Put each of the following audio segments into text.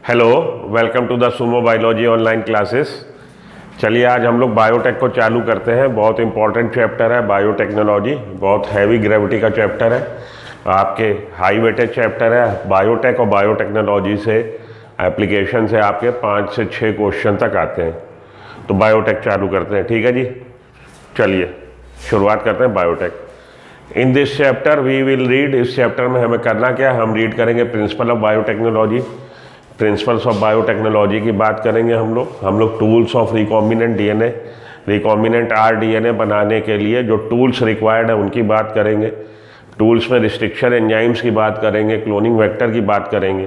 Hello, welcome to the Sumo biology online classes. चलिए आज हम लोग बायोटेक को चालू करते हैं। बहुत इंपॉर्टेंट चैप्टर है बायोटेक्नोलॉजी, बहुत हैवी ग्रेविटी का चैप्टर है, आपके हाई वेटेज चैप्टर है। बायोटेक और बायोटेक्नोलॉजी से एप्लीकेशन से आपके 5 से 6 क्वेश्चन तक आते हैं। तो बायोटेक चालू करते हैं, ठीक है जी। चलिए शुरुआत करते हैं biotech. In this chapter we will read, इस चैप्टर में हमें करना क्या है, हम रीड करेंगे principle of biotechnology. Principles of biotechnology की बात करेंगे हम लोग tools of recombinant DNA, recombinant rDNA बनाने के लिए जो टूल्स रिक्वायर्ड है उनकी बात करेंगे। टूल्स में रिस्ट्रिक्शन एंजाइम्स की बात करेंगे, क्लोनिंग वेक्टर की बात करेंगे,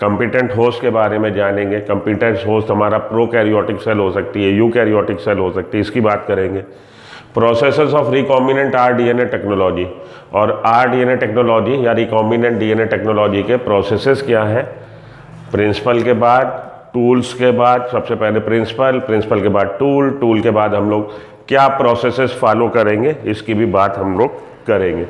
कंपिटेंट होस्ट के बारे में जानेंगे। कंपिटेंट होस्ट हमारा प्रोकैरियोटिक सेल हो सकती है, यूकैरियोटिक सेल हो सकती है, इसकी बात करेंगे। Processes of recombinant rDNA technology, और आरडीएनए टेक्नोलॉजी या रिकॉम्बिनेंट डीएनए टेक्नोलॉजी के प्रोसेसेस क्या है। प्रिंसिपल के बाद टूल्स के बाद, सबसे पहले प्रिंसिपल, प्रिंसिपल के बाद टूल, टूल के बाद हम लोग क्या प्रोसेसेस फॉलो करेंगे इसकी भी बात हम लोग करेंगे,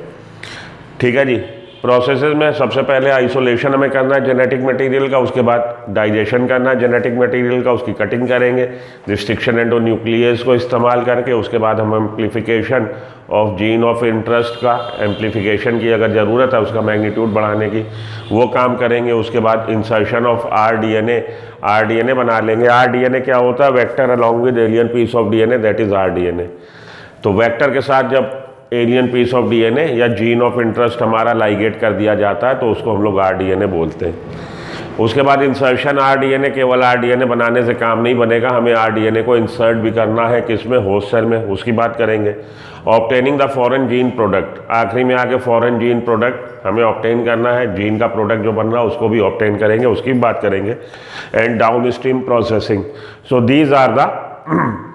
ठीक है जी। प्रोसेसेस में सबसे पहले आइसोलेशन हमें करना है जेनेटिक मटेरियल का, उसके बाद डाइजेशन करना है जेनेटिक मटेरियल का, उसकी कटिंग करेंगे रिस्ट्रिक्शन एंडोन्यूक्लियस को इस्तेमाल करके। उसके बाद हम amplification of gene of interest का, एम्प्लीफिकेशन की अगर ज़रूरत है उसका मैग्नीट्यूड बढ़ाने की, वो काम करेंगे। उसके बाद इंसर्शन ऑफ आरडीएनए, आरडीएनए बना लेंगे। आरडीएनए क्या होता है, vector along with alien piece of DNA, that is rDNA. तो वेक्टर के साथ जब एलियन पीस ऑफ डीएनए या जीन ऑफ इंटरेस्ट हमारा लाइगेट कर दिया जाता है तो उसको हम लोग आरडीएनए बोलते हैं। उसके बाद इंसर्शन आरडीएनए, केवल आरडीएनए बनाने से काम नहीं बनेगा, हमें आरडीएनए को इंसर्ट भी करना है, किसमें, होस्ट सेल में, उसकी बात करेंगे। Obtaining the foreign gene product, आखिरी में आके फॉरेन जीन प्रोडक्ट हमें ऑब्टेन करना है, जीन का प्रोडक्ट जो बन रहा है उसको भी ऑब्टेन करेंगे, उसकी भी बात करेंगे। And downstream processing. So these are the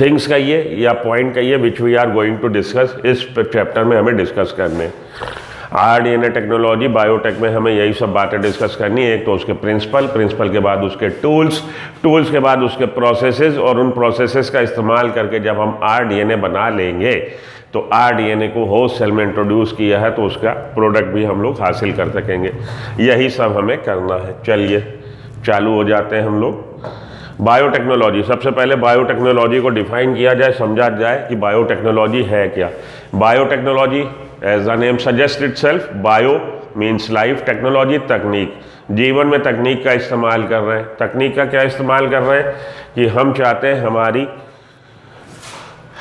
things कहिए या पॉइंट कहिए which we are going to discuss, इस चैप्टर में हमें डिस्कस करने। आरडीएनए टेक्नोलॉजी बायोटेक में हमें यही सब बातें डिस्कस करनी है। एक तो उसके प्रिंसिपल, प्रिंसिपल के बाद उसके टूल्स, टूल्स के बाद उसके प्रोसेसेस, और उन प्रोसेसेस का इस्तेमाल करके जब हम आरडीएनए बना लेंगे तो आरडीएनए को होस्ट सेल में इंट्रोड्यूस किया है तो उसका प्रोडक्ट भी हम लोग हासिल कर सकेंगे। यही सब हमें करना है। चलिए चालू हो जाते हैं हम लोग। बायोटेक्नोलॉजी, सबसे पहले बायोटेक्नोलॉजी को डिफाइन किया जाए, समझा जाए कि बायोटेक्नोलॉजी है क्या। Biotechnology as the name suggest itself, bio means life, technology तकनीक, जीवन में तकनीक का इस्तेमाल कर रहे हैं। तकनीक का क्या इस्तेमाल कर रहे हैं कि हम चाहते हैं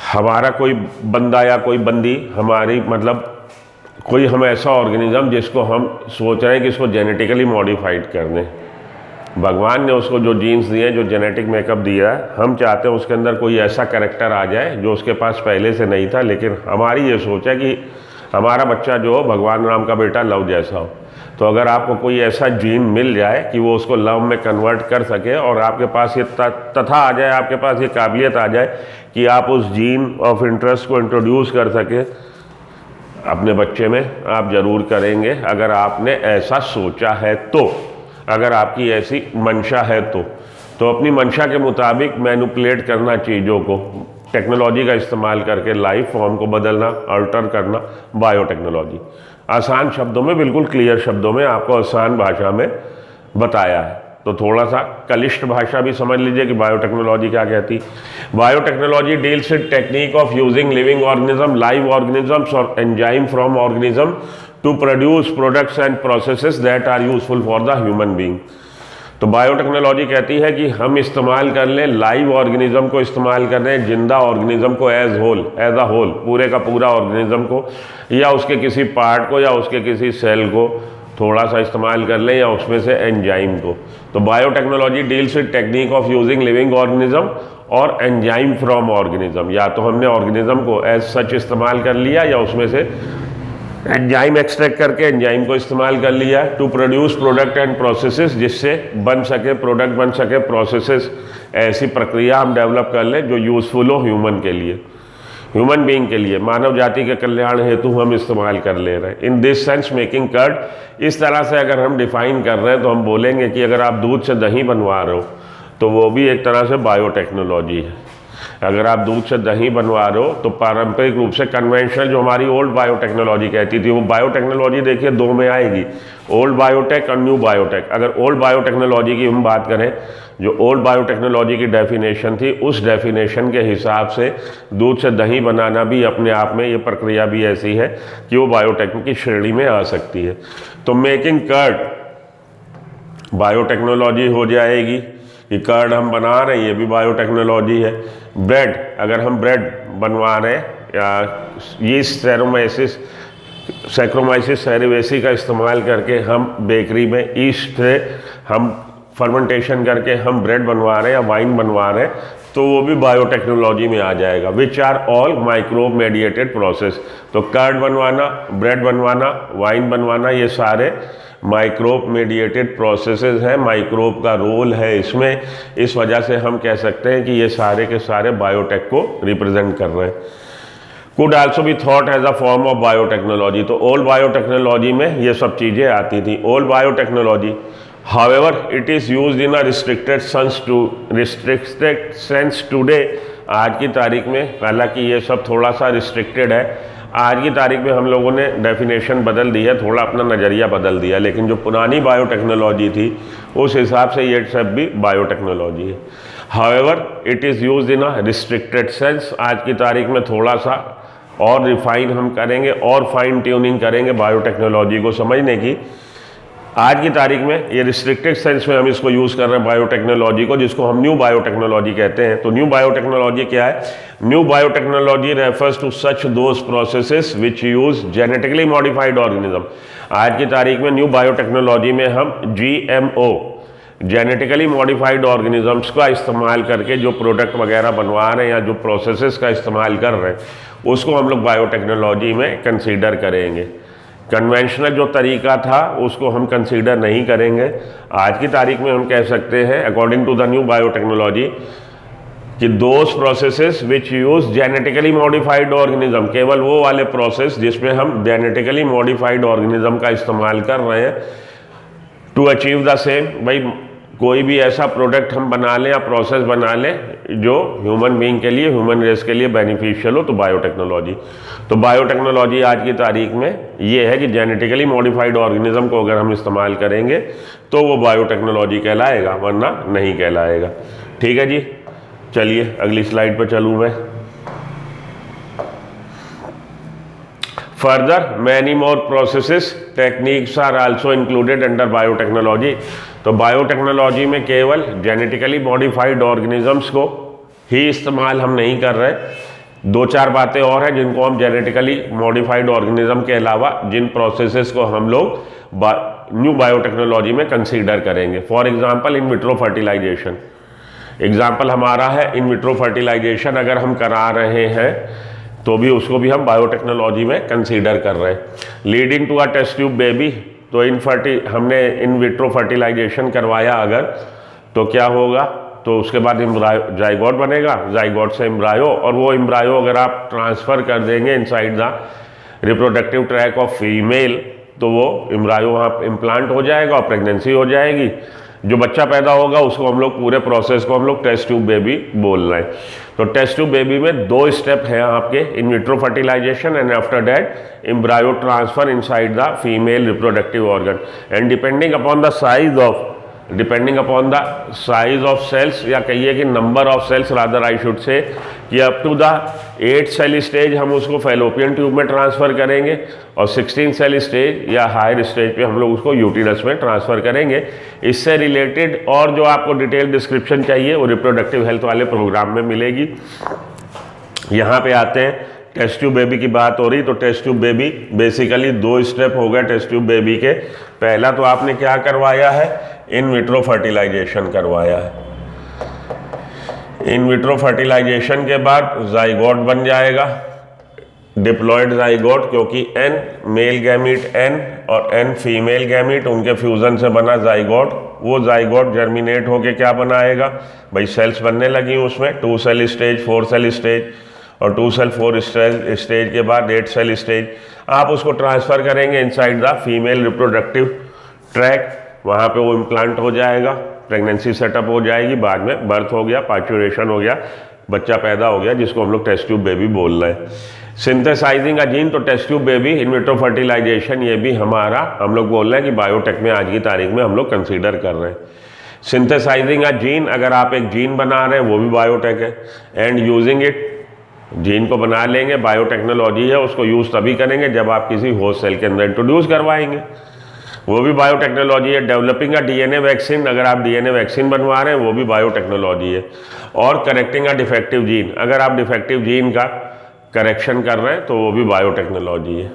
हमारा कोई बंदा या कोई बंदी, हमारी मतलब कोई हम ऐसा ऑर्गेनिज्म जिसको हम सोच रहे हैं कि इसको जेनेटिकली मॉडिफाइड कर दें। भगवान ने उसको जो जीन्स दिए, जो जेनेटिक मेकअप दिया है, हम चाहते हैं उसके अंदर कोई ऐसा कैरेक्टर आ जाए जो उसके पास पहले से नहीं था, लेकिन हमारी ये सोच है कि हमारा बच्चा जो हो भगवान राम का बेटा लव जैसा हो। तो अगर आपको कोई ऐसा जीन मिल जाए कि वो उसको लव में कन्वर्ट कर सके, और आपके पास ये तथा आ जाए, आपके पास ये काबिलियत आ जाए कि आप उस जीन ऑफ इंटरेस्ट को इंट्रोड्यूस कर सके अपने बच्चे में, आप ज़रूर करेंगे अगर आपने ऐसा सोचा है तो, अगर आपकी ऐसी मंशा है तो अपनी मंशा के मुताबिक मैनिपुलेट करना चीज़ों को, टेक्नोलॉजी का इस्तेमाल करके लाइफ फॉर्म को बदलना, अल्टर करना, बायोटेक्नोलॉजी। आसान शब्दों में, बिल्कुल क्लियर शब्दों में आपको आसान भाषा में बताया है। तो थोड़ा सा कलिष्ट भाषा भी समझ लीजिए कि बायोटेक्नोलॉजी क्या कहती। Biotechnology deals with technique of using living organism, live organisms और enzyme from organism to produce products and processes that are useful for the human being. तो बायोटेक्नोलॉजी कहती है कि हम इस्तेमाल कर लें, लाइव ऑर्गेनिज्म को इस्तेमाल कर लें, जिंदा ऑर्गेनिज्म को एज अ होल, पूरे का पूरा ऑर्गेनिज्म को, या उसके किसी पार्ट को, या उसके किसी सेल को थोड़ा सा इस्तेमाल कर लें, या उसमें से एंजाइम को। तो biotechnology deals with technique of using living organism और एंजाइम फ्रॉम ऑर्गेनिज्म, या तो हमने ऑर्गेनिज्म को एज सच इस्तेमाल कर लिया या उसमें से एंजाइम एक्सट्रैक्ट करके एंजाइम को इस्तेमाल कर लिया to produce product and processes, जिससे बन सके प्रोडक्ट, बन सके प्रोसेसेस। ऐसी प्रक्रिया हम डेवलप कर लें जो यूजफुल हो ह्यूमन के लिए, ह्यूमन बीइंग के लिए, मानव जाति के कल्याण हेतु हम इस्तेमाल कर ले रहे हैं। In this sense making curd, इस तरह से अगर हम डिफाइन कर रहे हैं तो हम बोलेंगे कि अगर आप दूध से दही बनवा रहे हो तो वो भी एक तरह से बायोटेक्नोलॉजी है। अगर आप दूध से दही बनवा रहे हो तो पारंपरिक रूप से कन्वेंशनल जो हमारी ओल्ड बायोटेक्नोलॉजी कहती थी, वो बायोटेक्नोलॉजी देखिए दो में आएगी, ओल्ड बायोटेक और न्यू बायोटेक। अगर ओल्ड बायोटेक्नोलॉजी की हम बात करें, जो ओल्ड बायोटेक्नोलॉजी की डेफिनेशन थी, उस डेफिनेशन के हिसाब से दूध से दही बनाना भी अपने आप में ये प्रक्रिया भी ऐसी है कि वो बायोटेक की श्रेणी में आ सकती है। तो मेकिंग कर्ड बायोटेक्नोलॉजी हो जाएगी कि कर्ड हम बना रहे हैं, ये भी बायोटेक्नोलॉजी है। ब्रेड, अगर हम ब्रेड बनवा रहे हैं या यीस्ट सैक्रोमाइसिस सेरेवेसी का इस्तेमाल करके हम बेकरी में ईस्ट से हम फर्मेंटेशन करके हम ब्रेड बनवा रहे हैं या वाइन बनवा रहे हैं, तो वो भी बायोटेक्नोलॉजी में आ जाएगा, which are all microbe mediated process. तो कर्ड बनवाना, ब्रेड बनवाना, वाइन बनवाना, ये सारे माइक्रोब मेडिएटेड प्रोसेसेस हैं, माइक्रोब का रोल है इसमें। इस वजह से हम कह सकते हैं कि ये सारे के सारे बायोटेक को रिप्रेजेंट कर रहे हैं। Could also be thought as a form of biotechnology. तो ओल्ड बायोटेक्नोलॉजी में ये सब चीज़ें आती थी। Old biotechnology however it is used in a restricted sense today. आज की तारीख में, हालांकि ये सब थोड़ा सा रिस्ट्रिक्टेड है, आज की तारीख में हम लोगों ने डेफिनेशन बदल दी है, थोड़ा अपना नज़रिया बदल दिया, लेकिन जो पुरानी बायोटेक्नोलॉजी थी उस हिसाब से ये सब भी बायोटेक्नोलॉजी है। However it is used in a restricted sense. आज की तारीख में थोड़ा सा और रिफाइन हम करेंगे और फाइन ट्यूनिंग करेंगे बायोटेक्नोलॉजी को समझने की। आज की तारीख में ये रिस्ट्रिक्टेड सेंस में हम इसको यूज़ कर रहे हैं बायोटेक्नोलॉजी को, जिसको हम न्यू बायोटेक्नोलॉजी कहते हैं। तो न्यू बायोटेक्नोलॉजी क्या है? New biotechnology refers to such those processes which use genetically modified organism. आज की तारीख में न्यू बायोटेक्नोलॉजी में हम GMO जेनेटिकली मॉडिफाइड ऑर्गेनिजम्स का इस्तेमाल करके जो प्रोडक्ट वगैरह बनवा रहे हैं या जो प्रोसेसेस का इस्तेमाल कर रहे हैं, उसको हम लोग बायोटेक्नोलॉजी में कंसीडर करेंगे। कन्वेंशनल जो तरीका था उसको हम कंसीडर नहीं करेंगे। आज की तारीख में हम कह सकते हैं according to the new biotechnology कि those processes which use genetically modified organism, केवल वो वाले प्रोसेस जिसमें हम जेनेटिकली मॉडिफाइड ऑर्गेनिज्म का इस्तेमाल कर रहे हैं टू अचीव द सेम। भाई कोई भी ऐसा प्रोडक्ट हम बना लें या प्रोसेस बना लें जो ह्यूमन बीइंग के लिए, ह्यूमन रेस के लिए बेनिफिशियल हो, तो बायोटेक्नोलॉजी। तो बायोटेक्नोलॉजी आज की तारीख में ये है कि जेनेटिकली मॉडिफाइड ऑर्गेनिज्म को अगर हम इस्तेमाल करेंगे तो वो बायोटेक्नोलॉजी कहलाएगा, वरना नहीं कहलाएगा। ठीक है जी, चलिए अगली स्लाइड पर चलूँ मैं। Further, many more processes, techniques are also included under biotechnology। तो बायोटेक्नोलॉजी में केवल जेनेटिकली मॉडिफाइड ऑर्गेनिजम्स को ही इस्तेमाल हम नहीं कर रहे। दो चार बातें और हैं जिनको हम जेनेटिकली मॉडिफाइड ऑर्गेनिज्म के अलावा जिन प्रोसेसेस को हम लोग न्यू बायोटेक्नोलॉजी में कंसीडर करेंगे। For example in vitro fertilization. Example हमारा है इन विट्रो फर्टिलाइजेशन, अगर हम करा रहे हैं तो भी उसको भी हम बायोटेक्नोलॉजी में कंसीडर कर रहे हैं। Leading to a test tube baby, तो हमने इन विट्रो फर्टिलाइजेशन करवाया अगर, तो क्या होगा, तो उसके बाद जाइगोट बनेगा, जाइगोट से एम्ब्रायो, और वो एम्ब्रायो अगर आप ट्रांसफ़र कर देंगे inside the reproductive tract of female, तो वो एम्ब्रायो वहाँ इम्प्लांट हो जाएगा और प्रेगनेंसी हो जाएगी। जो बच्चा पैदा होगा उसको हम लोग, पूरे प्रोसेस को हम लोग टेस्ट ट्यूब बेबी बोल रहे हैं। तो टेस्ट ट्यूब बेबी में दो स्टेप है आपके, in vitro fertilization and after that embryo transfer inside the female reproductive organ, and depending upon the size of cells, या कहिए कि number of cells rather I should say, कि up to the 8 cell stage हम उसको fallopian tube में transfer करेंगे, और 16 cell stage या हायर स्टेज पे हम लोग उसको यूटिरस में ट्रांसफ़र करेंगे। इससे रिलेटेड और जो आपको डिटेल डिस्क्रिप्शन चाहिए वो रिप्रोडक्टिव हेल्थ वाले प्रोग्राम में मिलेगी। यहाँ पे आते हैं, टेस्ट ट्यूब बेबी की बात हो रही, तो टेस्ट ट्यूब बेबी बेसिकली दो स्टेप हो गए टेस्ट ट्यूब बेबी के। पहला तो आपने क्या करवाया है, इन विट्रो फर्टिलाइजेशन करवाया है। इन विट्रो फर्टिलाइजेशन के बाद जाइगोट बन जाएगा, डिप्लॉयड जाइगोट, क्योंकि n मेल गैमीट n और n फीमेल गैमीट, उनके फ्यूजन से बना जाइगोट। वो जाइगोट जर्मिनेट होके क्या बनाएगा, भाई सेल्स बनने लगी उसमें, 2 सेल स्टेज, 4 सेल स्टेज, और 2 सेल 4 स्टेज के बाद 8 सेल स्टेज। आप उसको ट्रांसफ़र करेंगे inside the female reproductive tract, वहाँ पे वो इम्प्लांट हो जाएगा, प्रेगनेंसी सेटअप हो जाएगी, बाद में बर्थ हो गया, पार्चुरेशन हो गया, बच्चा पैदा हो गया, जिसको हम लोग टेस्ट ट्यूब बेबी बोल रहे हैं। सिंथेसाइजिंग अ जीन, तो test tube baby, in vitro fertilization, ये भी हमारा हम लोग बोल रहे हैं कि बायोटेक में आज की तारीख में हम लोग कंसीडर कर रहे हैं। सिंथेसाइजिंग अ जीन, अगर आप एक जीन बना रहे हैं वो भी बायोटेक है। एंड यूजिंग इट, जीन को बना लेंगे, बायोटेक्नोलॉजी है, उसको यूज़ तभी करेंगे जब आप किसी होस्ट सेल के अंदर इंट्रोड्यूस करवाएंगे, वो भी बायोटेक्नोलॉजी है। डेवलपिंग अ डीएनए वैक्सीन, अगर आप डीएनए वैक्सीन बनवा रहे हैं वो भी बायोटेक्नोलॉजी है। और करेक्टिंग अ डिफेक्टिव जीन, अगर आप डिफेक्टिव जीन का करेक्शन कर रहे हैं तो वो भी बायोटेक्नोलॉजी है।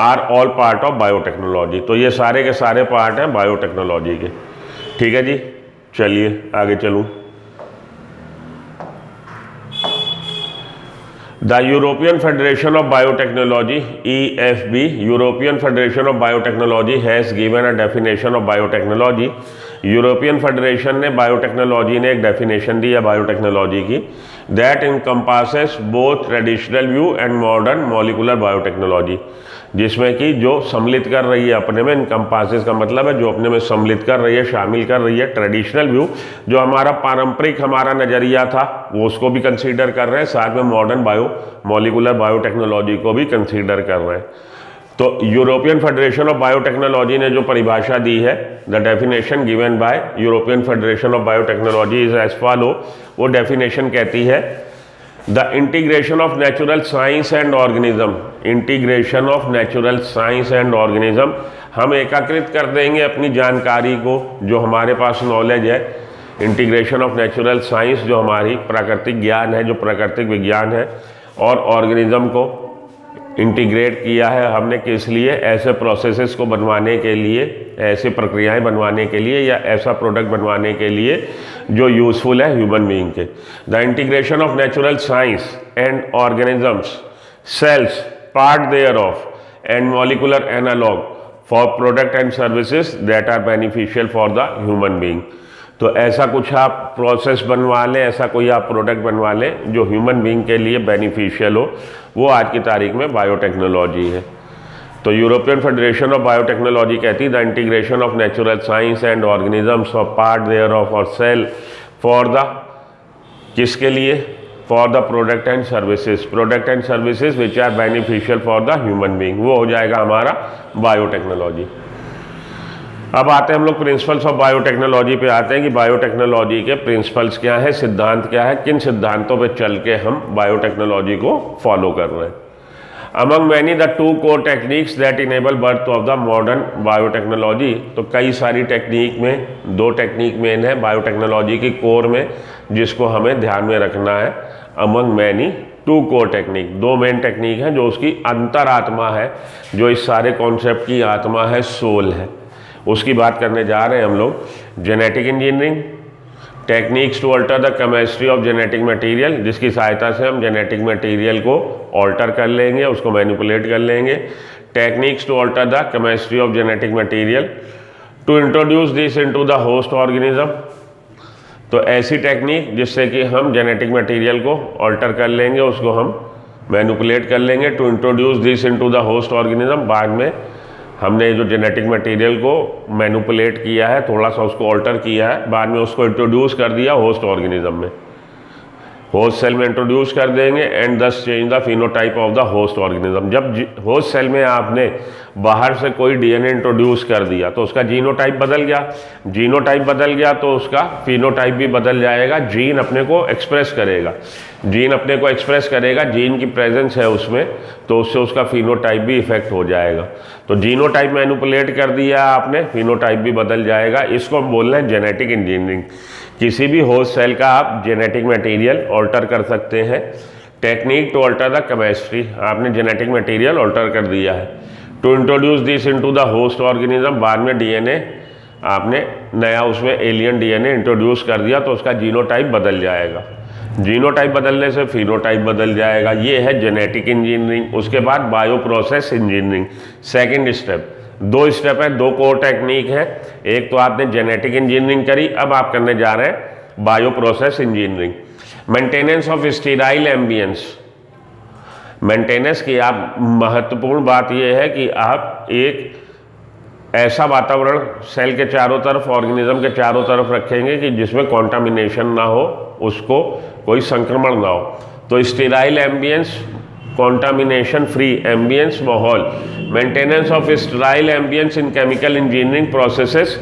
Are all part of biotechnology, तो ये सारे के सारे पार्ट हैं बायोटेक्नोलॉजी के। ठीक है जी, चलिए आगे चलूँ। The European Federation of Biotechnology (EFB), European Federation of Biotechnology has given a definition of biotechnology। European federation ने बायोटेक्नोलॉजी ने एक डेफिनेशन दी है बायोटेक्नोलॉजी की, that encompasses both traditional view and modern molecular biotechnology, जिसमें कि जो सम्मिलित कर रही है अपने में, इनकम्पासेस का मतलब है जो अपने में सम्मिलित कर रही है, शामिल कर रही है ट्रेडिशनल व्यू, जो हमारा पारंपरिक हमारा नज़रिया था वो उसको भी कंसीडर कर रहे हैं, साथ में मॉडर्न मॉलिकुलर बायोटेक्नोलॉजी को भी कंसीडर कर रहे हैं। तो यूरोपियन फेडरेशन ऑफ बायोटेक्नोलॉजी ने जो परिभाषा दी है, the definition given by European Federation of Biotechnology is as follow, वो डेफिनेशन कहती है the integration of natural science and organism, integration of natural science and organism, हम एकीकृत कर देंगे अपनी जानकारी को, जो हमारे पास नॉलेज है, इंटीग्रेशन ऑफ नेचुरल साइंस जो हमारी प्राकृतिक ज्ञान है, जो प्राकृतिक विज्ञान है, और ऑर्गेनिज्म को इंटीग्रेट किया है हमने, किस लिए, ऐसे प्रोसेसेस को बनवाने के लिए, ऐसे प्रक्रियाएं बनवाने के लिए, या ऐसा प्रोडक्ट बनवाने के लिए जो यूज़फुल है ह्यूमन बीइंग के। The integration of natural science and organisms, cells, part thereof, and molecular analog for product and services that are beneficial for the human being. तो ऐसा कुछ आप प्रोसेस बनवा लें, ऐसा कोई आप प्रोडक्ट बनवा लें जो ह्यूमन बीइंग के लिए बेनिफिशियल हो, वो आज की तारीख में बायोटेक्नोलॉजी है। तो यूरोपियन फेडरेशन ऑफ बायोटेक्नोलॉजी कहती है the integration of natural science and organisms of part thereof और सेल फॉर द, किसके लिए, for the product and services which are beneficial for the human being, वो हो जाएगा हमारा बायोटेक्नोलॉजी। अब आते हैं हम लोग प्रिंसिपल्स ऑफ बायोटेक्नोलॉजी पे आते हैं कि बायोटेक्नोलॉजी के प्रिंसिपल्स क्या है, सिद्धांत क्या है, किन सिद्धांतों पे चल के हम बायोटेक्नोलॉजी को फॉलो कर रहे हैं। Among many the two core techniques that enable birth of the modern biotechnology, तो कई सारी टेक्निक में दो टेक्निक मेन है बायोटेक्नोलॉजी की कोर में, जिसको हमें ध्यान में रखना है। Among many two core technique, दो मेन टेक्निक हैं जो उसकी अंतरात्मा है, जो इस सारे कॉन्सेप्ट की आत्मा है, सोल है, उसकी बात करने जा रहे हैं हम लोग। Genetic engineering, techniques to alter the chemistry of genetic material, जिसकी सहायता से हम जेनेटिक मटेरियल को ऑल्टर कर लेंगे, उसको मैनिपुलेट कर लेंगे। Techniques to alter the chemistry of genetic material to introduce this into the host organism, तो ऐसी टेक्निक जिससे कि हम जेनेटिक मटेरियल को ऑल्टर कर लेंगे, उसको हम मैनिपुलेट कर लेंगे, to introduce this into the host organism, बाद में हमने जो जेनेटिक मटेरियल को मैनिपुलेट किया है, थोड़ा सा उसको ऑल्टर किया है, बाद में उसको इंट्रोड्यूस कर दिया होस्ट ऑर्गेनिज्म में, होस्ट सेल में इंट्रोड्यूस कर देंगे, एंड दस change the phenotype of the host organism. जब होस्ट सेल में आपने बाहर से कोई डीएनए इंट्रोड्यूस कर दिया तो उसका जीनोटाइप बदल गया, जीनोटाइप बदल गया तो उसका फिनोटाइप भी बदल जाएगा, जीन अपने को एक्सप्रेस करेगा, जीन अपने को एक्सप्रेस करेगा, जीन की प्रेजेंस है उसमें, तो उससे उसका फिनोटाइप भी इफेक्ट हो जाएगा। तो जीनोटाइप मैनिपुलेट कर दिया आपने, फिनोटाइप भी बदल जाएगा, इसको हम बोल रहे हैं जेनेटिक इंजीनियरिंग। किसी भी होस्ट सेल का आप जेनेटिक मटेरियल ऑल्टर कर सकते हैं। Technique to alter the chemistry, आपने जेनेटिक मटेरियल ऑल्टर कर दिया है, to introduce this into the host organism, बाद में डीएनए आपने नया उसमें एलियन डीएनए इंट्रोड्यूस कर दिया तो उसका जीनोटाइप बदल जाएगा, जीनोटाइप बदलने से फिनोटाइप बदल जाएगा। ये है जेनेटिक इंजीनियरिंग। उसके बाद bio process engineering, second step. दो स्टेप है, दो कोर टेक्निक है, एक तो आपने जेनेटिक इंजीनियरिंग करी, अब आप करने जा रहे हैं bio process engineering. Maintenance of sterile ambience, maintenance की आप महत्वपूर्ण बात यह है कि आप एक ऐसा वातावरण सेल के चारों तरफ, ऑर्गेनिज्म के चारों तरफ रखेंगे कि जिसमें कॉन्टामिनेशन ना हो, उसको कोई संक्रमण ना हो। तो sterile ambience, contamination free ambience माहौल, maintenance of sterile ambience in chemical engineering processes.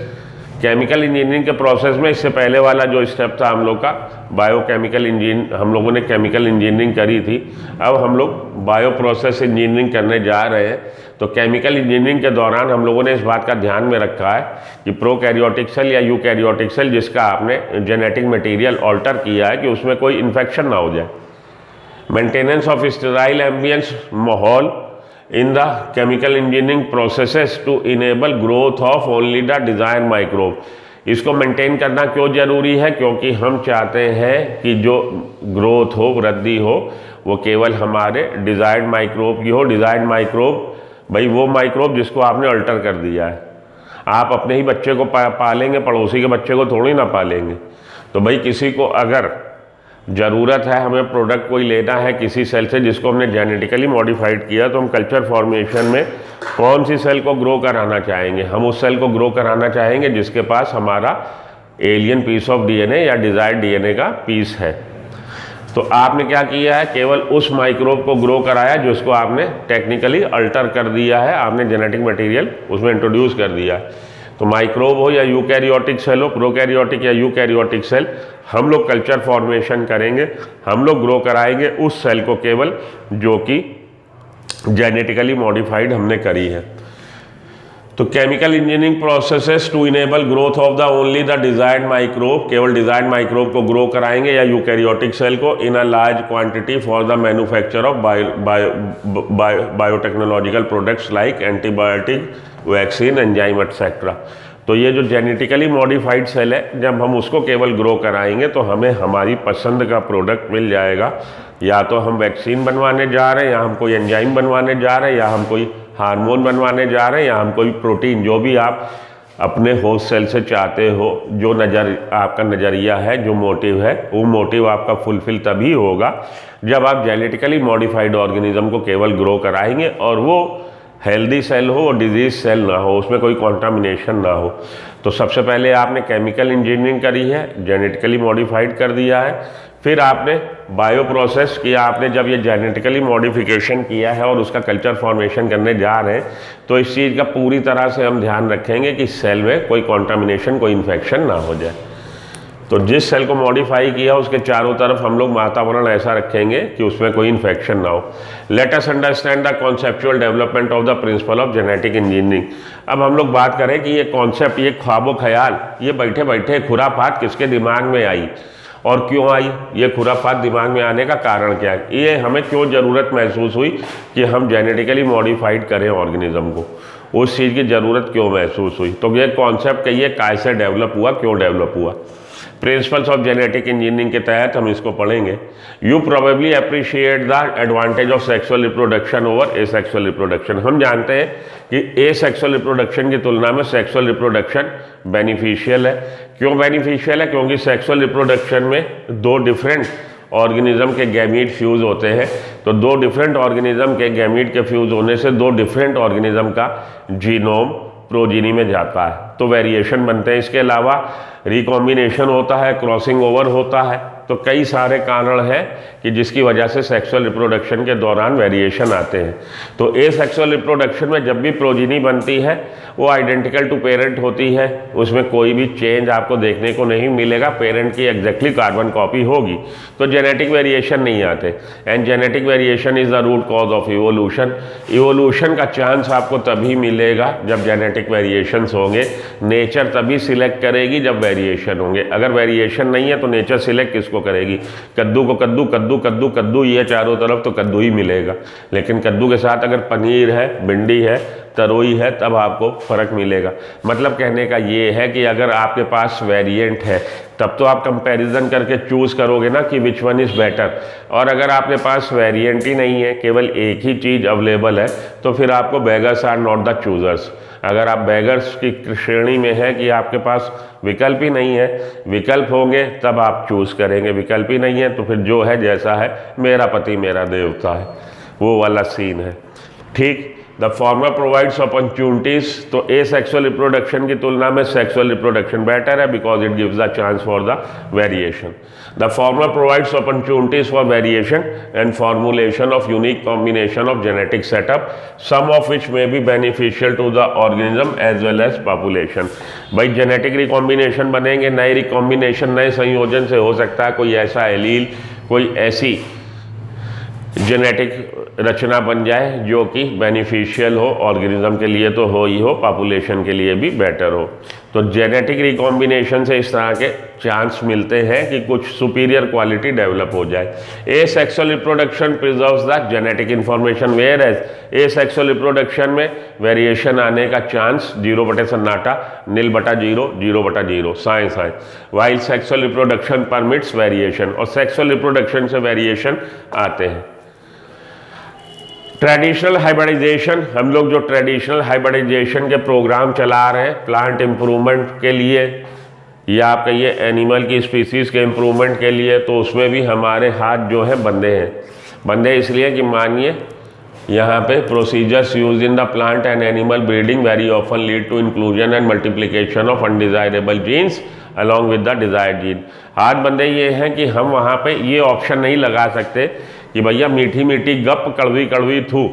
Chemical engineering के प्रोसेस में इससे पहले वाला जो स्टेप था हम लोग का बायोकेमिकल इंजीनियरिंग, हम लोगों ने केमिकल इंजीनियरिंग करी थी, अब हम लोग बायो प्रोसेस इंजीनियरिंग करने जा रहे हैं। तो केमिकल इंजीनियरिंग के दौरान हम लोगों ने इस बात का ध्यान में रखा है कि प्रोकैरियोटिक सेल या यूकैरियोटिक सेल जिसका आपने जेनेटिक मटेरियल ऑल्टर किया है कि उसमें कोई इन्फेक्शन ना हो जाए। मेंटेनेंस ऑफ स्टेराइल एम्बियंस माहौल in the chemical engineering processes to enable growth of only the desired microbe। इसको मेंटेन करना क्यों जरूरी है? क्योंकि हम चाहते हैं कि जो ग्रोथ हो, वृद्धि हो, वो केवल हमारे डिजायर्ड माइक्रोब की हो। डिजायर्ड माइक्रोब भाई वो माइक्रोब जिसको आपने अल्टर कर दिया है। आप अपने ही बच्चे को पालेंगे, पड़ोसी के बच्चे को थोड़ी ना पालेंगे। तो भाई किसी को अगर ज़रूरत है, हमें प्रोडक्ट कोई लेना है किसी सेल से जिसको हमने जेनेटिकली मॉडिफाइड किया, तो हम कल्चर फॉर्मेशन में कौन सी सेल को ग्रो कराना चाहेंगे? हम उस सेल को ग्रो कराना चाहेंगे जिसके पास हमारा एलियन पीस ऑफ डीएनए या डिजायर्ड डीएनए का पीस है। तो आपने क्या किया है? केवल उस माइक्रोब को ग्रो कराया जिसको आपने टेक्निकली अल्टर कर दिया है, आपने जेनेटिक मटेरियल उसमें इंट्रोड्यूस कर दिया है। तो माइक्रोब हो या यूकैरियोटिक सेल हो, प्रोकैरियोटिक या यूकैरियोटिक सेल, हम लोग कल्चर फॉर्मेशन करेंगे, हम लोग ग्रो कराएंगे उस सेल को केवल जो कि जेनेटिकली मॉडिफाइड हमने करी है। तो chemical engineering processes to enable growth of the only the desired microbe, केवल डिजायर्ड माइक्रोब को ग्रो कराएंगे या यूकैरियोटिक सेल को in a large quantity for the manufacture of biotechnological products like antibiotic, vaccine, enzyme etcetera. तो ये जो genetically modified cell है, जब हम उसको केवल ग्रो कराएंगे तो हमें हमारी पसंद का प्रोडक्ट मिल जाएगा। या तो हम वैक्सीन बनवाने जा रहे हैं, या हम कोई एंजाइम बनवाने जा रहे हैं, या हम कोई हार्मोन बनवाने जा रहे हैं, या हम कोई प्रोटीन, जो भी आप अपने होस्ट सेल से चाहते हो, जो आपका नज़रिया है, जो मोटिव है, वो मोटिव आपका फुलफिल तभी होगा जब आप जेनेटिकली मॉडिफाइड ऑर्गेनिज्म को केवल ग्रो कराएंगे और वो हेल्दी सेल हो और डिजीज सेल ना हो, उसमें कोई कॉन्टामिनेशन ना हो। तो सबसे पहले आपने केमिकल इंजीनियरिंग करी है, जेनेटिकली मॉडिफाइड कर दिया है, फिर आपने बायो प्रोसेस किया। आपने जब ये जेनेटिकली मॉडिफिकेशन किया है और उसका कल्चर फॉर्मेशन करने जा रहे हैं, तो इस चीज़ का पूरी तरह से हम ध्यान रखेंगे कि सेल में कोई कॉन्टामिनेशन, कोई इन्फेक्शन ना हो जाए। तो जिस सेल को मॉडिफाई किया उसके चारों तरफ हम लोग वातावरण ऐसा रखेंगे कि उसमें कोई इन्फेक्शन ना हो। Let us understand the conceptual development of the principle of genetic engineering. अब हम लोग बात करें कि ये कॉन्सेप्ट, ये ख्वाबो ख्याल, ये बैठे बैठे खुराफात किसके दिमाग में आई और क्यों आई? ये खुराफात दिमाग में आने का कारण क्या है? ये हमें क्यों ज़रूरत महसूस हुई कि हम जेनेटिकली मॉडिफाइड करें ऑर्गेनिज्म को? उस चीज़ की ज़रूरत क्यों महसूस हुई? तो ये कॉन्सेप्ट कहिए कैसे डेवलप हुआ, क्यों डेवलप हुआ? प्रिंसिपल्स ऑफ जेनेटिक इंजीनियरिंग के तहत हम इसको पढ़ेंगे। You probably appreciate the advantage of sexual reproduction over asexual reproduction. हम जानते हैं कि एसेक्सुअल रिप्रोडक्शन की तुलना में सेक्सुअल रिप्रोडक्शन बेनिफिशियल है। क्यों बेनिफिशियल है? क्योंकि सेक्सुअल रिप्रोडक्शन में दो डिफरेंट ऑर्गेनिज्म के गैमीट फ्यूज़ होते हैं। तो दो डिफरेंट ऑर्गेनिज्म के गैमीट के फ्यूज़ होने से दो डिफरेंट ऑर्गेनिज्म का जीनोम प्रोजीनी में जाता है, तो वेरिएशन बनते हैं। इसके अलावा रिकॉम्बिनेशन होता है, क्रॉसिंग ओवर होता है। तो कई सारे कारण हैं कि जिसकी वजह से सेक्सुअल रिप्रोडक्शन के दौरान वेरिएशन आते हैं। तो एसेक्सुअल रिप्रोडक्शन में जब भी प्रोजीनी बनती है वो आइडेंटिकल टू पेरेंट होती है, उसमें कोई भी चेंज आपको देखने को नहीं मिलेगा, पेरेंट की एग्जैक्टली कार्बन कॉपी होगी, तो जेनेटिक वेरिएशन नहीं आते। And genetic variation is the root cause of evolution. Evolution का चांस आपको तभी मिलेगा जब जेनेटिक वेरिएशंस होंगे। नेचर तभी सिलेक्ट करेगी जब वेरिएशन होंगे। अगर वेरिएशन नहीं है तो नेचर सिलेक्ट किसको करेगी? कद्दू को कद्दू, कद्दू कद्दू कद्दू, ये चारों तरफ तो कद्दू ही मिलेगा। लेकिन कद्दू के साथ अगर पनीर है, भिंडी है, तरोई है, तब आपको फर्क मिलेगा। मतलब कहने का ये है कि अगर आपके पास वेरिएंट है तब तो आप कंपैरिजन करके चूज करोगे ना कि विच वन इज़ बेटर। और अगर आपके पास वेरिएंट ही नहीं है, केवल एक ही चीज़ अवेलेबल है, तो फिर आपको beggars are not the choosers. अगर आप बेगर्स की श्रेणी में है कि आपके पास विकल्प ही नहीं है, विकल्प होंगे तब आप चूज करेंगे, विकल्प ही नहीं है तो फिर जो है जैसा है, मेरा पति मेरा देवता है, वो वाला सीन है। ठीक, द फॉर्मर प्रोवाइड्स अपॉर्चुनिटीज, तो ए सेक्सुअल रिप्रोडक्शन की तुलना में सेक्सुअल रिप्रोडक्शन बेटर है because it gives the chance for the variation. The former provides opportunities for variation and formulation of unique combination of genetic setup, some of which may be beneficial to the organism as well as population. भाई genetic recombination बनेंगे, नए recombination नए संयोजन से हो सकता है, कोई ऐसा एलील, कोई ऐसी जेनेटिक रचना बन जाए जो कि बेनिफिशियल हो, ऑर्गेनिज्म के लिए तो हो ही हो, पॉपुलेशन के लिए भी बेटर हो। तो जेनेटिक रिकॉम्बिनेशन से इस तरह के चांस मिलते हैं कि कुछ सुपीरियर क्वालिटी डेवलप हो जाए। Asexual reproduction preserves the genetic information, whereas asexual reproduction में वेरिएशन आने का चांस 0/सन्नाटा, 0/0, 0/0 साइंस है, while sexual reproduction permits variation, और सेक्सुअल रिप्रोडक्शन से वेरिएशन आते हैं। ट्रेडिशनल हाइब्रिडाइजेशन, हम लोग जो ट्रेडिशनल हाइब्रिडाइजेशन के प्रोग्राम चला रहे हैं प्लांट इम्प्रूवमेंट के लिए या आप कहिए एनिमल की स्पीसीज़ के इम्प्रूवमेंट के लिए, तो उसमें भी हमारे हाथ जो है बंधे हैं। बंधे इसलिए कि मानिए यहाँ पे procedures use in the plant and animal breeding very often lead to inclusion and multiplication of undesirable genes along with the desired gene. हाथ बंधे ये हैं कि हम वहाँ पे ये ऑप्शन नहीं लगा सकते कि भैया मीठी मीठी गप कड़वी कड़वी थू,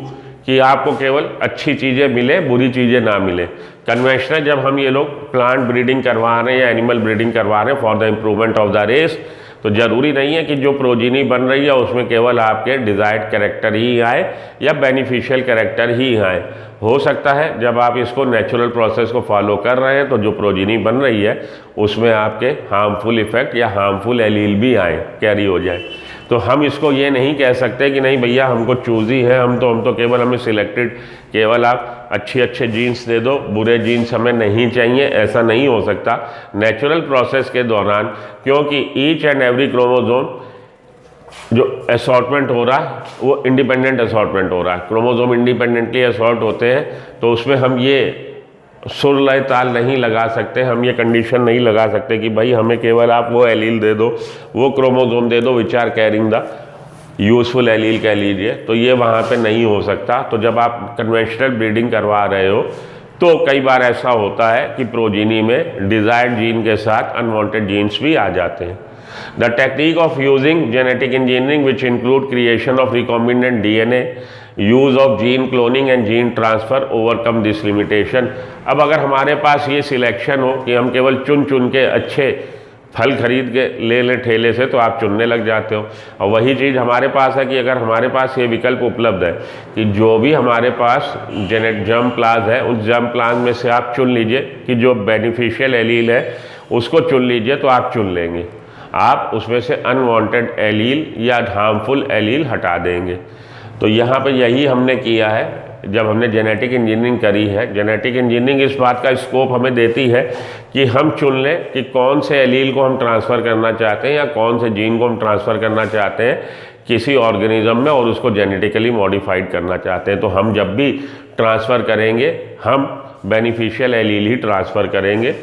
कि आपको केवल अच्छी चीज़ें मिले बुरी चीज़ें ना मिले। कन्वेंशनल जब हम ये लोग प्लांट ब्रीडिंग करवा रहे हैं या एनिमल ब्रीडिंग करवा रहे हैं for the improvement of the race, तो ज़रूरी नहीं है कि जो प्रोजीनी बन रही है उसमें केवल आपके डिज़ायर्ड कैरेक्टर ही आए या बेनिफिशियल कैरेक्टर ही आए। हो सकता है जब आप इसको नेचुरल प्रोसेस को फॉलो कर रहे हैं तो जो प्रोजीनी बन रही है उसमें आपके हार्मफुल इफेक्ट या हार्मफुल एलील भी आए, कैरी हो जाए। तो हम इसको ये नहीं कह सकते कि नहीं भैया हमको चूजी है, हम तो केवल हमें सिलेक्टेड, केवल आप अच्छे जीन्स दे दो, बुरे जीन्स हमें नहीं चाहिए, ऐसा नहीं हो सकता। नेचुरल प्रोसेस के दौरान क्योंकि ईच एंड एवरी क्रोमोजोम जो असॉर्टमेंट हो रहा है वो इंडिपेंडेंट असॉर्टमेंट हो रहा है, क्रोमोजोम इंडिपेंडेंटली असॉर्ट होते हैं, तो उसमें हम ये सुर लय ताल नहीं लगा सकते, हम ये कंडीशन नहीं लगा सकते कि भाई हमें केवल आप वो एलील दे दो, वो क्रोमोजोम दे दो which are carrying the useful allele कह लीजिए, तो ये वहाँ पे नहीं हो सकता। तो जब आप कन्वेंशनल ब्रीडिंग करवा रहे हो तो कई बार ऐसा होता है कि प्रोजीनी में डिजायर्ड जीन के साथ अनवांटेड जीन्स भी आ जाते हैं। The technique of using genetic engineering which include creation of recombinant DNA, use of gene cloning and gene transfer overcome this limitation. अब अगर हमारे पास ये सिलेक्शन हो कि हम केवल चुन चुन के अच्छे फल खरीद के ले लें ठेले से, तो आप चुनने लग जाते हो। और वही चीज़ हमारे पास है कि अगर हमारे पास ये विकल्प उपलब्ध है कि जो भी हमारे पास जर्म प्लाज है उस जर्म प्लाज में से आप चुन लीजिए कि जो बेनिफिशियल एलील है उसको चुन लीजिए, तो आप चुन लेंगे, आप उसमें से अनवांटेड एलील या हार्मफुल एलील हटा देंगे। तो यहाँ पे यही हमने किया है जब हमने जेनेटिक इंजीनियरिंग करी है। जेनेटिक इंजीनियरिंग इस बात का स्कोप हमें देती है कि हम चुन लें कि कौन से एलील को हम ट्रांसफ़र करना चाहते हैं या कौन से जीन को हम ट्रांसफ़र करना चाहते हैं किसी ऑर्गेनिज्म में और उसको जेनेटिकली मॉडिफाइड करना चाहते हैं। तो हम जब भी ट्रांसफ़र करेंगे हम बेनिफिशियल एलील ही ट्रांसफ़र करेंगे,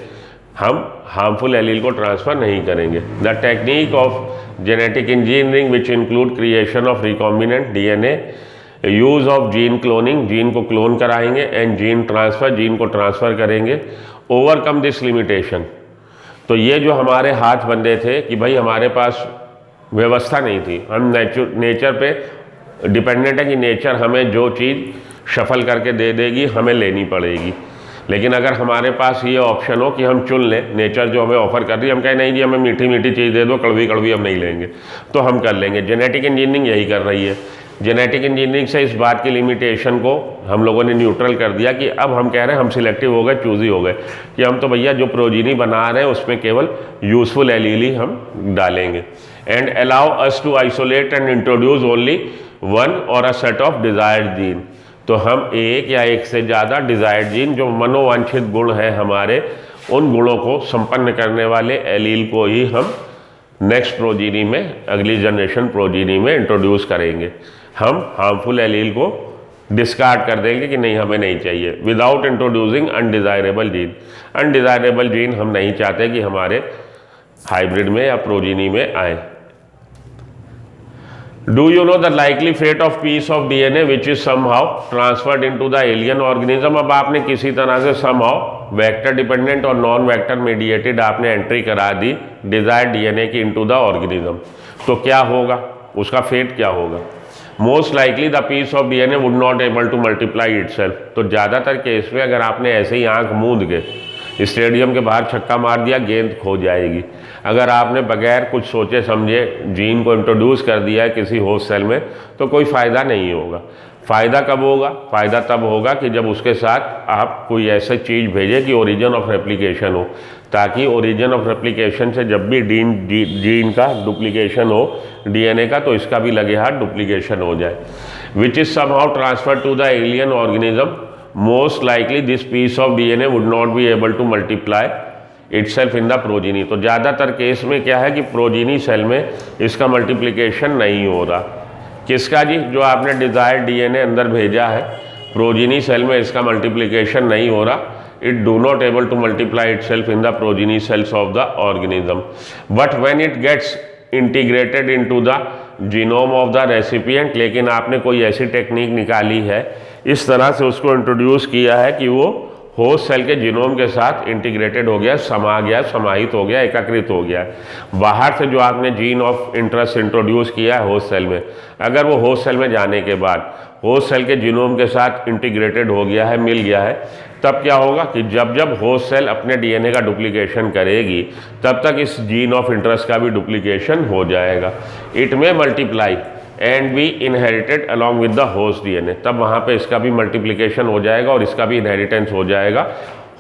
हम हार्मफुल एलील को ट्रांसफ़र नहीं करेंगे। The technique of genetic engineering which include creation of recombinant DNA, use of gene cloning, gene को क्लोन कराएंगे, एंड जीन ट्रांसफ़र, जीन को ट्रांसफ़र करेंगे, ओवरकम दिस लिमिटेशन। तो ये जो हमारे हाथ बंधे थे कि भाई हमारे पास व्यवस्था नहीं थी, हम नेचर पे डिपेंडेंट है कि नेचर हमें जो चीज़ शफल करके दे देगी हमें लेनी पड़ेगी। लेकिन अगर हमारे पास ये ऑप्शन हो कि हम चुन लें, नेचर जो हमें ऑफर कर रही है, हम कहें नहीं जी हमें मीठी मीठी चीज़ दे दो, कड़वी कड़वी हम नहीं लेंगे, तो हम कर लेंगे। जेनेटिक इंजीनियरिंग यही कर रही है। जेनेटिक इंजीनियरिंग से इस बात की लिमिटेशन को हम लोगों ने न्यूट्रल कर दिया कि अब हम कह रहे हैं हम सिलेक्टिव हो गए, चूजी हो गए, कि हम तो भैया जो प्रोजीनी बना रहे हैं उसमें केवल यूजफुल एलील ही हम डालेंगे। And allow us to isolate and introduce only one or a set of desired gene. तो हम एक या एक से ज़्यादा डिजायर्ड जीन जो मनोवांछित गुण है हमारे, उन गुणों को संपन्न करने वाले एलील को ही हम नेक्स्ट प्रोजीनी में, अगली जनरेशन प्रोजीनी में इंट्रोड्यूस करेंगे। हम हार्मफुल एलील को डिस्कार्ड कर देंगे कि नहीं हमें नहीं चाहिए, without introducing undesirable gene. Undesirable gene हम नहीं चाहते कि हमारे हाइब्रिड में या प्रोजीनी में आए। Do you know the likely fate of piece of DNA which is somehow transferred into the alien organism. अब आपने किसी तरह से समहाउ वेक्टर डिपेंडेंट और नॉन वेक्टर मीडिएटेड आपने एंट्री करा दी डिजायर्ड डीएनए की इनटू द ऑर्गेनिज्म, तो क्या होगा, उसका फेट क्या होगा। Most likely the piece of DNA would not able to multiply itself. तो ज़्यादातर केस में अगर आपने ऐसे ही आंख मूंद के स्टेडियम के बाहर छक्का मार दिया, गेंद खो जाएगी। अगर आपने बगैर कुछ सोचे समझे जीन को इंट्रोड्यूस कर दिया है किसी होस्ट सेल में, तो कोई फ़ायदा नहीं होगा। फ़ायदा कब होगा, फ़ायदा तब होगा कि जब उसके साथ आप कोई ऐसी चीज़ भेजें कि ओरिजिन ऑफ रेप्लिकेशन हो, ताकि ओरिजिन ऑफ रेप्लिकेशन से जब भी जीन का डुप्लीकेशन हो डीएनए का, तो इसका भी लगे हाथ डुप्लीकेशन हो जाए। Which is somehow transfer to the alien organism, most likely this piece of DNA would not be able to multiply itself in the progeny. तो ज़्यादातर केस में क्या है कि प्रोजीनी सेल में इसका मल्टीप्लिकेशन नहीं हो रहा। किसका जी, जो आपने डिजायर्ड डीएनए अंदर भेजा है, प्रोजीनी सेल में इसका मल्टीप्लिकेशन नहीं हो रहा। It do not able to multiply itself in the progeny cells of the organism, but when it gets integrated into the genome of the recipient. लेकिन आपने कोई ऐसी टेक्निक निकाली है, इस तरह से उसको इंट्रोड्यूस किया है कि वो होस्ट सेल के जीनोम के साथ इंटीग्रेटेड हो गया, समा गया, समाहित हो गया, एकीकृत हो गया। बाहर से जो आपने जीन ऑफ इंटरेस्ट इंट्रोड्यूस किया है होस्ट सेल में, अगर वो होस्ट सेल में जाने के बाद होस्ट सेल के जीनोम के साथ इंटीग्रेटेड हो गया है, मिल गया है, तब क्या होगा कि जब जब होस्ट सेल अपने डीएनए का डुप्लीकेशन करेगी, तब तक इस जीन ऑफ इंटरेस्ट का भी डुप्लीकेशन हो जाएगा। इट में multiply and B inherited along with the host DNA. तब वहाँ पे इसका भी मल्टीप्लिकेशन हो जाएगा और इसका भी इनहेरिटेंस हो जाएगा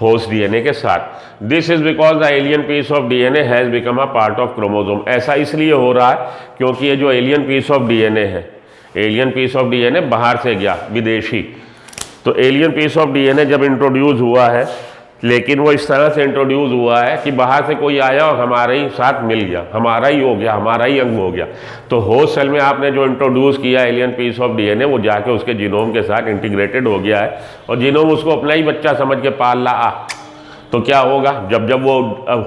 होस्ट डीएनए के साथ। This is because the alien piece of DNA has become a part of chromosome. ऐसा इसलिए हो रहा है क्योंकि ये जो एलियन पीस ऑफ डीएनए है, एलियन पीस ऑफ डीएनए बाहर से गया, विदेशी। तो एलियन पीस ऑफ डीएनए जब इंट्रोड्यूस हुआ है, लेकिन वो इस तरह से इंट्रोड्यूस हुआ है कि बाहर से कोई आया और हमारे ही साथ मिल गया, हमारा ही हो गया, हमारा ही अंग हो गया। तो होस्ट सेल में आपने जो इंट्रोड्यूस किया एलियन पीस ऑफ डीएनए, वो जाके उसके जीनोम के साथ इंटीग्रेटेड हो गया है और जीनोम उसको अपना ही बच्चा समझ के पाल रहा। तो क्या होगा, जब जब वो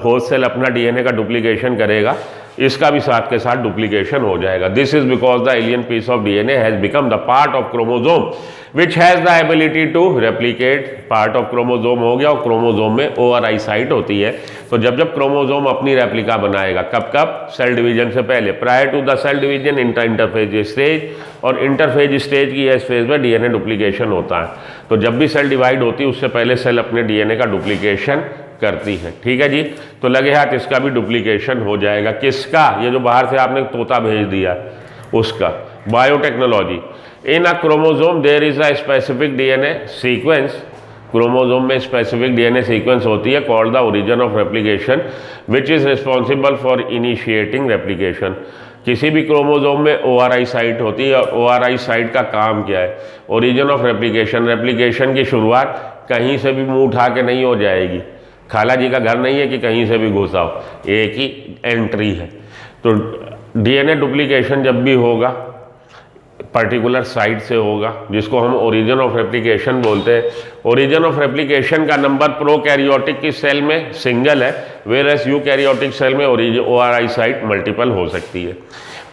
होस्ट सेल अपना डीएनए का डुप्लीकेशन करेगा, इसका भी साथ के साथ डुप्लीकेशन हो जाएगा। This is because the alien piece of DNA has become the part of chromosome which has the ability to replicate. Part of chromosome हो गया और क्रोमोसोम में ओआरआई साइट होती है। तो जब जब क्रोमोसोम अपनी रेप्लिका बनाएगा, कब कब, सेल डिवीजन से पहले, prior to the cell division interphase stage, और इंटरफेज स्टेज की इस फेज में डीएनए डुप्लीकेशन होता है। तो जब भी सेल डिवाइड होती है, उससे पहले सेल अपने डीएनए का डुप्लीकेशन करती है। ठीक है जी, तो लगे हाथ इसका भी डुप्लीकेशन हो जाएगा। किसका, ये जो बाहर से आपने तोता भेज दिया उसका। Biotechnology, in a chromosome there is a specific DNA sequence. Chromosome में स्पेसिफिक डीएनए सीक्वेंस होती है called the origin of replication which is responsible for initiating replication. किसी भी क्रोमोसोम में ओआरआई साइट होती है और ओआरआई साइट का काम क्या है, ओरिजिन ऑफ रेप्लिकेशन। रेप्लिकेशन की शुरुआत कहीं से भी मुंह उठा के नहीं हो जाएगी, खाला जी का घर नहीं है कि कहीं से भी घुसाओ, एक ही एंट्री है। तो डीएनए डुप्लीकेशन जब भी होगा पर्टिकुलर साइट से होगा, जिसको हम ओरिजिन ऑफ रेप्लिकेशन बोलते हैं। ओरिजिन ऑफ रेप्लिकेशन का नंबर प्रोकैरियोटिक की सेल में सिंगल है, वेयरएज यूकैरियोटिक सेल में ओआरआई साइट मल्टीपल हो सकती है।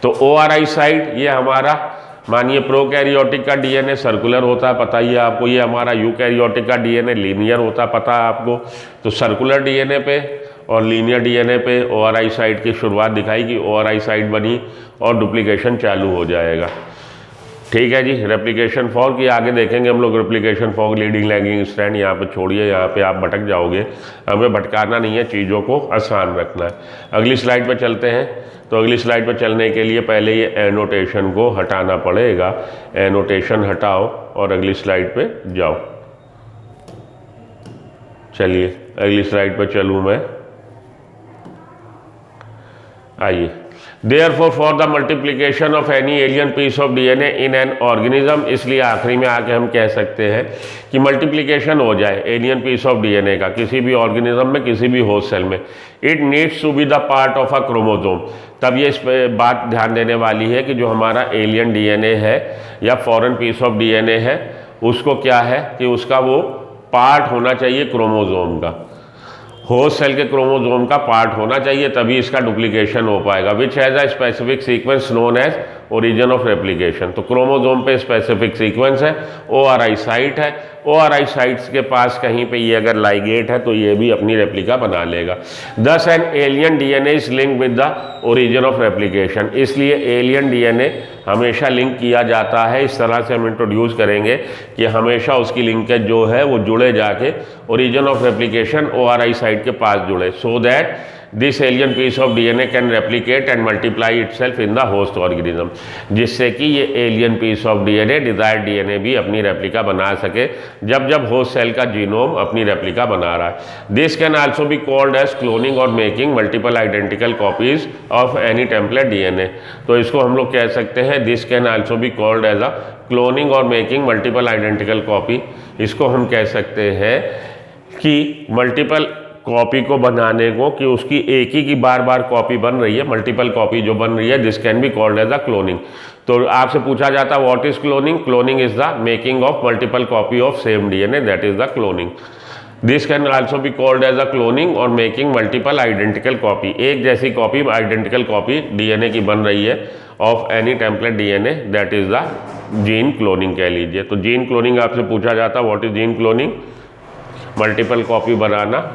तो ओआरआई साइट ये हमारा, मानिए प्रोकैरियोटिक का डीएनए सर्कुलर होता है, पता ही है आपको। ये हमारा यूकैरियोटिक का डीएनए लीनियर होता है, पता है आपको। तो सर्कुलर डीएनए पे और लीनियर डीएनए पे ओआरआई साइट की शुरुआत दिखाई कि ओआरआई साइट बनी और डुप्लीकेशन चालू हो जाएगा। ठीक है जी, रेप्लिकेशन फॉर्क की आगे देखेंगे हम लोग। Replication fork, leading lagging strand, यहाँ पे छोड़िए, यहाँ पे आप भटक जाओगे। हमें भटकाना नहीं है, चीज़ों को आसान रखना है। अगली स्लाइड पे चलते हैं। तो अगली स्लाइड पे चलने के लिए पहले ये एनोटेशन को हटाना पड़ेगा। एनोटेशन हटाओ और अगली स्लाइड पे जाओ। चलिए अगली स्लाइड पे चलूँ मैं, आइए। Therefore, for the multiplication of any alien piece of DNA in an organism, इसलिए आखिरी में आके हम कह सकते हैं कि मल्टीप्लिकेशन हो जाए एलियन पीस ऑफ डीएनए का किसी भी ऑर्गेनिज्म में, किसी भी होस्ट सेल में, it needs to be the part of a chromosome. तब ये इस पर बात ध्यान देने वाली है कि जो हमारा एलियन डीएनए है या फॉरेन पीस ऑफ डीएनए है, उसको क्या है कि उसका वो पार्ट होना चाहिए क्रोमोसोम का। होस्ट सेल के क्रोमोसोम का पार्ट होना चाहिए, तभी इसका डुप्लीकेशन हो पाएगा। Which has a specific sequence known as origin of replication. तो क्रोमोसोम पे स्पेसिफिक सीक्वेंस है, ORI साइट है, ORI साइट्स के पास कहीं पे ये अगर लाइगेट है तो ये भी अपनी रेप्लिका बना लेगा। दस an alien DNA is link with the origin of replication. इसलिए एलियन DNA हमेशा लिंक किया जाता है, इस तरह से हम इंट्रोड्यूस करेंगे कि हमेशा उसकी लिंकेज जो है वो जुड़े जाके origin of replication ORI site के पास जुड़े, so that this alien piece of DNA can replicate and multiply itself in the host organism, जिससे कि ये alien piece of DNA, desired DNA भी अपनी रेप्लिका बना सके जब जब होस्ट सेल का जीनोम अपनी रेप्लिका बना रहा है। This can also be called as cloning और making multiple identical copies of any template DNA। तो इसको हम लोग कह सकते हैं this can also be called as a cloning और मेकिंग मल्टीपल आइडेंटिकल कॉपी। इसको हम कह सकते हैं कि मल्टीपल कॉपी को बनाने को, कि उसकी एक ही की बार बार कॉपी बन रही है, मल्टीपल कॉपी जो बन रही है, this can be called as a cloning. तो आपसे पूछा जाता है what is cloning? Cloning is the making of multiple copy of same DNA, that is the cloning. This can also be called as a cloning और making multiple identical copy. एक जैसी copy, identical copy DNA की बन रही है of any template DNA, that is the gene cloning कह लीजिए। तो जीन क्लोनिंग आपसे पूछा जाता है what is gene cloning? Multiple copy banana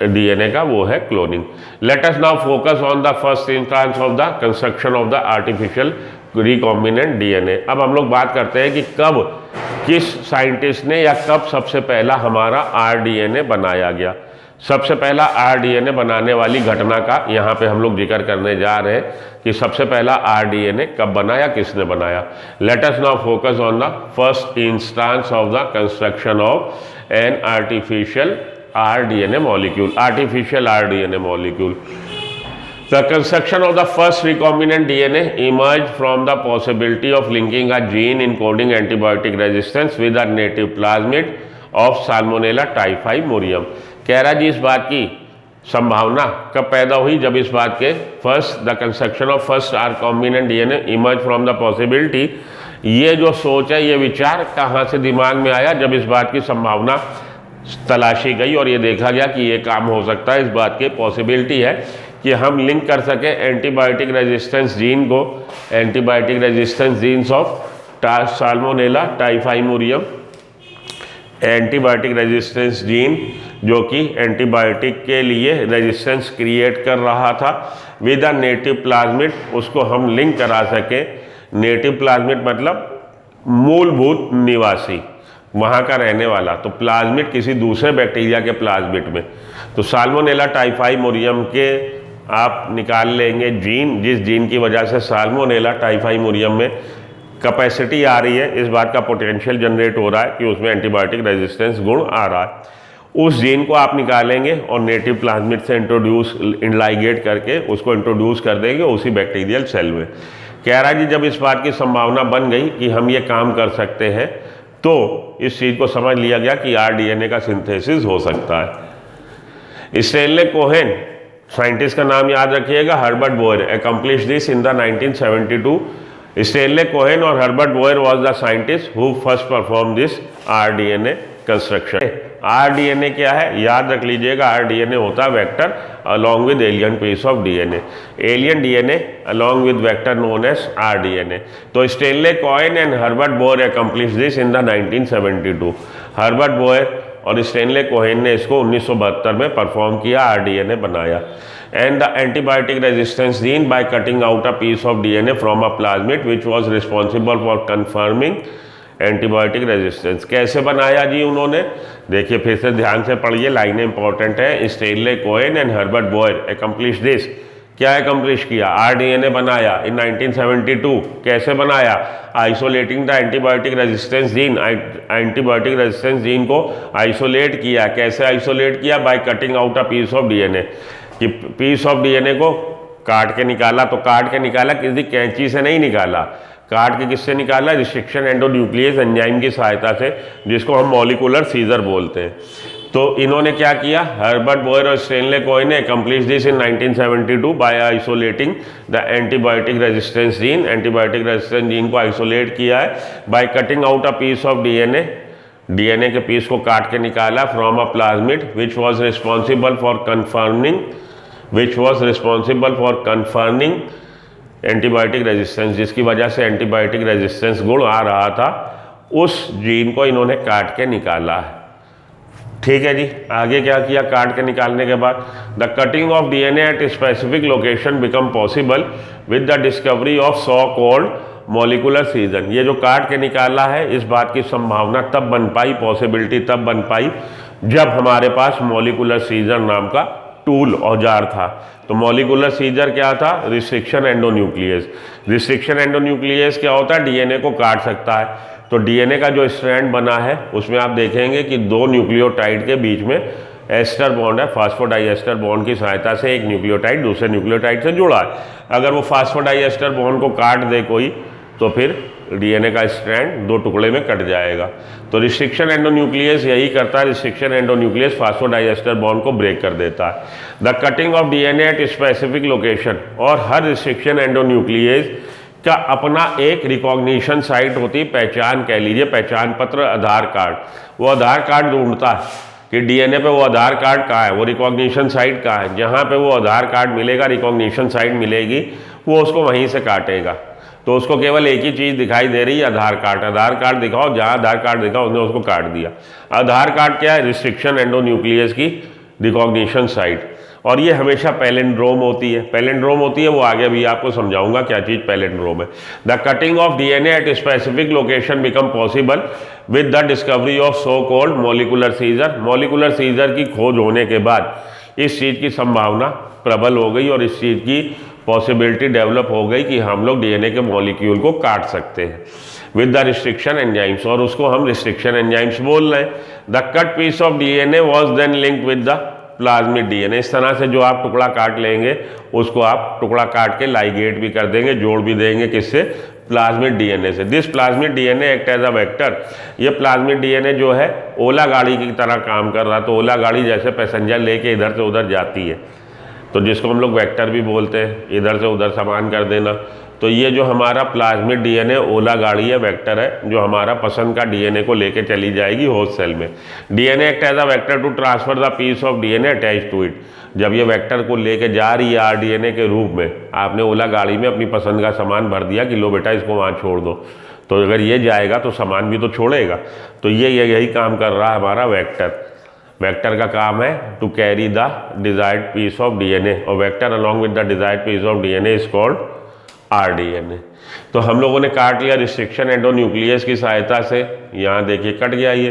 DNA का, वो है cloning. Let us now focus on the first instance of the construction of the artificial recombinant DNA। अब हम लोग बात करते हैं कि कब, किस साइंटिस्ट ने या कब सबसे पहला हमारा rDNA बनाया गया। सबसे पहला rDNA बनाने वाली घटना का यहाँ पे हम लोग जिक्र करने जा रहे हैं कि सबसे पहला rDNA कब बनाया, किसने बनाया। Let us now focus on the first instance of the construction of an artificial rDNA molecule, artificial rDNA molecule. The construction of the first recombinant DNA emerged from the possibility of linking a gene encoding antibiotic resistance with a native plasmid of Salmonella typhimurium। कह रहा जी इस बात की संभावना कब पैदा हुई? जब इस बात के the construction of first recombinant DNA emerged from the possibility, ये जो सोच है, ये विचार कहाँ से दिमाग में आया? जब इस बात की संभावना तलाशी गई और ये देखा गया कि ये काम हो सकता है, इस बात की पॉसिबिलिटी है कि हम लिंक कर सके एंटीबायोटिक रेजिस्टेंस जीन को, antibiotic resistance genes of salmonella typhimurium, antibiotic resistance gene जो कि एंटीबायोटिक के लिए रेजिस्टेंस क्रिएट कर रहा था, विद अ नेटिव प्लाज्मिड, उसको हम लिंक करा सके। नेटिव प्लाज्मिड मतलब मूलभूत निवासी, वहाँ का रहने वाला। तो प्लाज्मिड किसी दूसरे बैक्टीरिया के प्लाज्मिड में, तो साल्मोनेला टाइफाइमोरियम के आप निकाल लेंगे जीन, जिस जीन की वजह से साल्मोनेला टाइफाइमोरियम में कैपेसिटी आ रही है, इस बात का पोटेंशियल जनरेट हो रहा है कि उसमें एंटीबायोटिक रेजिस्टेंस गुण आ रहा है। उस जीन को आप निकालेंगे और नेटिव प्लाज्मिड से इंट्रोड्यूस लाइगेट करके उसको इंट्रोड्यूस कर देंगे उसी बैक्टीरियल सेल में। कह रहा है जी जब इस बात की संभावना बन गई कि हम ये काम कर सकते हैं, तो इस चीज़ को समझ लिया गया कि rDNA का सिंथेसिस हो सकता है। स्टेनले कोहेन, साइंटिस्ट का नाम याद रखिएगा, Herbert Boyer accomplish this in the 1972। Stanley Cohen और Herbert Boyer was the scientist who first perform this rDNA construction. rDNA क्या है याद रख लीजिएगा, rDNA होता है vector along with alien piece of DNA, alien DNA along with vector known as rDNA। तो Stanley Cohen and Herbert Boyer accomplish this in the 1972। Herbert Boyer और Stanley Cohen ने इसको 1972 में परफॉर्म किया, rDNA बनाया। And the antibiotic resistance gene by cutting out a piece of DNA from a plasmid which was responsible for conforming antibiotic resistance. कैसे बनाया जी उन्होंने? देखिए फिर से ध्यान से पढ़िए, लाइनें इंपॉर्टेंट है। Stanley Cohen and Herbert Boyer accomplish this, क्या अकम्प्लिश किया? rDNA बनाया इन 1972। कैसे बनाया? Isolating the antibiotic resistance gene, antibiotic resistance gene को आइसोलेट किया। कैसे आइसोलेट किया? By cutting out a piece of DNA, कि पीस ऑफ DNA को काट के निकाला। तो काट के निकाला किसी कैंची से नहीं निकाला, काट के किससे निकाला? रिस्ट्रिक्शन एंडोन्यूक्लियस एंजाइम की सहायता से, जिसको हम मॉलिकुलर सीजर बोलते हैं। तो इन्होंने क्या किया? हर्बर्ट बोयर और स्टेनले कोहेन ने accomplish this in 1972 by isolating the antibiotic resistance gene, antibiotic resistance gene को आइसोलेट किया है by cutting out a piece of DNA DNA के पीस को काट के निकाला from a plasmid which was responsible for conforming antibiotic resistance, जिसकी वजह से एंटीबायोटिक रेजिस्टेंस गुण आ रहा था, उस जीन को इन्होंने काट के निकाला है। ठीक है जी, आगे क्या किया? काट के निकालने के बाद the cutting of DNA at specific location become possible with the discovery of so called molecular season. ये जो काट के निकाला है, इस बात की संभावना तब बन पाई, पॉसिबिलिटी तब बन पाई जब हमारे पास मॉलिकुलर सीजर नाम का टूल औजार था। तो मॉलिकुलर सीजर क्या था? Restriction endonuclease. रिस्ट्रिक्शन एंडोन्यूक्लियस क्या होता है? डीएनए को काट सकता है। तो डीएनए का जो स्ट्रैंड बना है उसमें आप देखेंगे कि दो न्यूक्लियोटाइड के बीच में एस्टर बॉन्ड है, फास्फोडाइएस्टर बॉन्ड की सहायता से एक न्यूक्लियोटाइड दूसरे न्यूक्लियोटाइड से जुड़ा है। अगर वो फास्फोडाइएस्टर बॉन्ड को काट दे कोई, तो फिर डीएनए का स्ट्रैंड दो टुकड़े में कट जाएगा। तो रिस्ट्रिक्शन एंडोन्यूक्लियस यही करता है, रिस्ट्रिक्शन एंडोन्यूक्लियस फास्फोडाइएस्टर बॉन्ड को ब्रेक कर देता है। The cutting of DNA at specific location, और हर रिस्ट्रिक्शन एंडोन्यूक्लियस का अपना एक रिकॉग्निशन साइट होती है, पहचान कह लीजिए, पहचान पत्र, आधार कार्ड। वो आधार कार्ड ढूंढता है कि डीएनए पे वो आधार कार्ड कहाँ है, वो रिकॉग्निशन साइट कहाँ है। जहाँ पे वो आधार कार्ड मिलेगा, रिकॉग्निशन साइट मिलेगी, वो उसको वहीं से काटेगा। तो उसको केवल एक ही चीज़ दिखाई दे रही है, आधार कार्ड। आधार कार्ड दिखाओ, जहाँ आधार कार्ड दिखाओ उसने उसको काट दिया। आधार कार्ड क्या है? रिस्ट्रिक्शन एंडोन्यूक्लियस की रिकॉग्निशन साइट। और ये हमेशा पैलिंड्रोम होती है। पैलिंड्रोम होती है, वो आगे भी आपको समझाऊंगा क्या चीज़ पैलिंड्रोम है। The cutting of DNA at specific location become possible with the discovery of so called molecular scissor. Molecular scissor की खोज होने के बाद इस चीज़ की संभावना प्रबल हो गई और इस चीज़ की पॉसिबिलिटी डेवलप हो गई कि हम लोग डीएनए के मॉलिक्यूल को काट सकते हैं विद द रिस्ट्रिक्शन एंजाइम्स, और उसको हम रिस्ट्रिक्शन एंजाइम्स बोल रहे हैं। The cut piece of DNA was then linked with the plasmid DNA. इस तरह से जो आप टुकड़ा काट लेंगे उसको आप टुकड़ा काट के लाइगेट भी कर देंगे, जोड़ भी देंगे, किससे? प्लाज्मिड डीएनए से। This plasmid DNA act as a vector. ये प्लाज्मिड डीएनए जो है ओला गाड़ी की तरह काम कर रहा। तो ओला गाड़ी जैसे पैसेंजर लेके इधर से उधर जाती है, तो जिसको हम लोग वेक्टर भी बोलते हैं, इधर से उधर सामान कर देना। तो ये जो हमारा प्लाज्मिड डीएनए ओला गाड़ी है, वेक्टर है, जो हमारा पसंद का डीएनए को लेके चली जाएगी होस्ट सेल में। DNA act as a vector to transfer the piece of DNA attach to it. जब ये वेक्टर को लेके जा रही है आरडीएनए के रूप में, आपने ओला गाड़ी में अपनी पसंद का सामान भर दिया कि लो बेटा इसको वहाँ छोड़ दो, तो अगर ये जाएगा तो सामान भी तो छोड़ेगा। तो ये यही काम कर रहा है हमारा वेक्टर। वेक्टर का काम है to carry the desired piece of DNA, और vector along with the desired piece of DNA is called rDNA. तो हम लोगों ने काट लिया रिस्ट्रिक्शन एंडोन्यूक्लियस की सहायता से। यहाँ देखिए कट गया, ये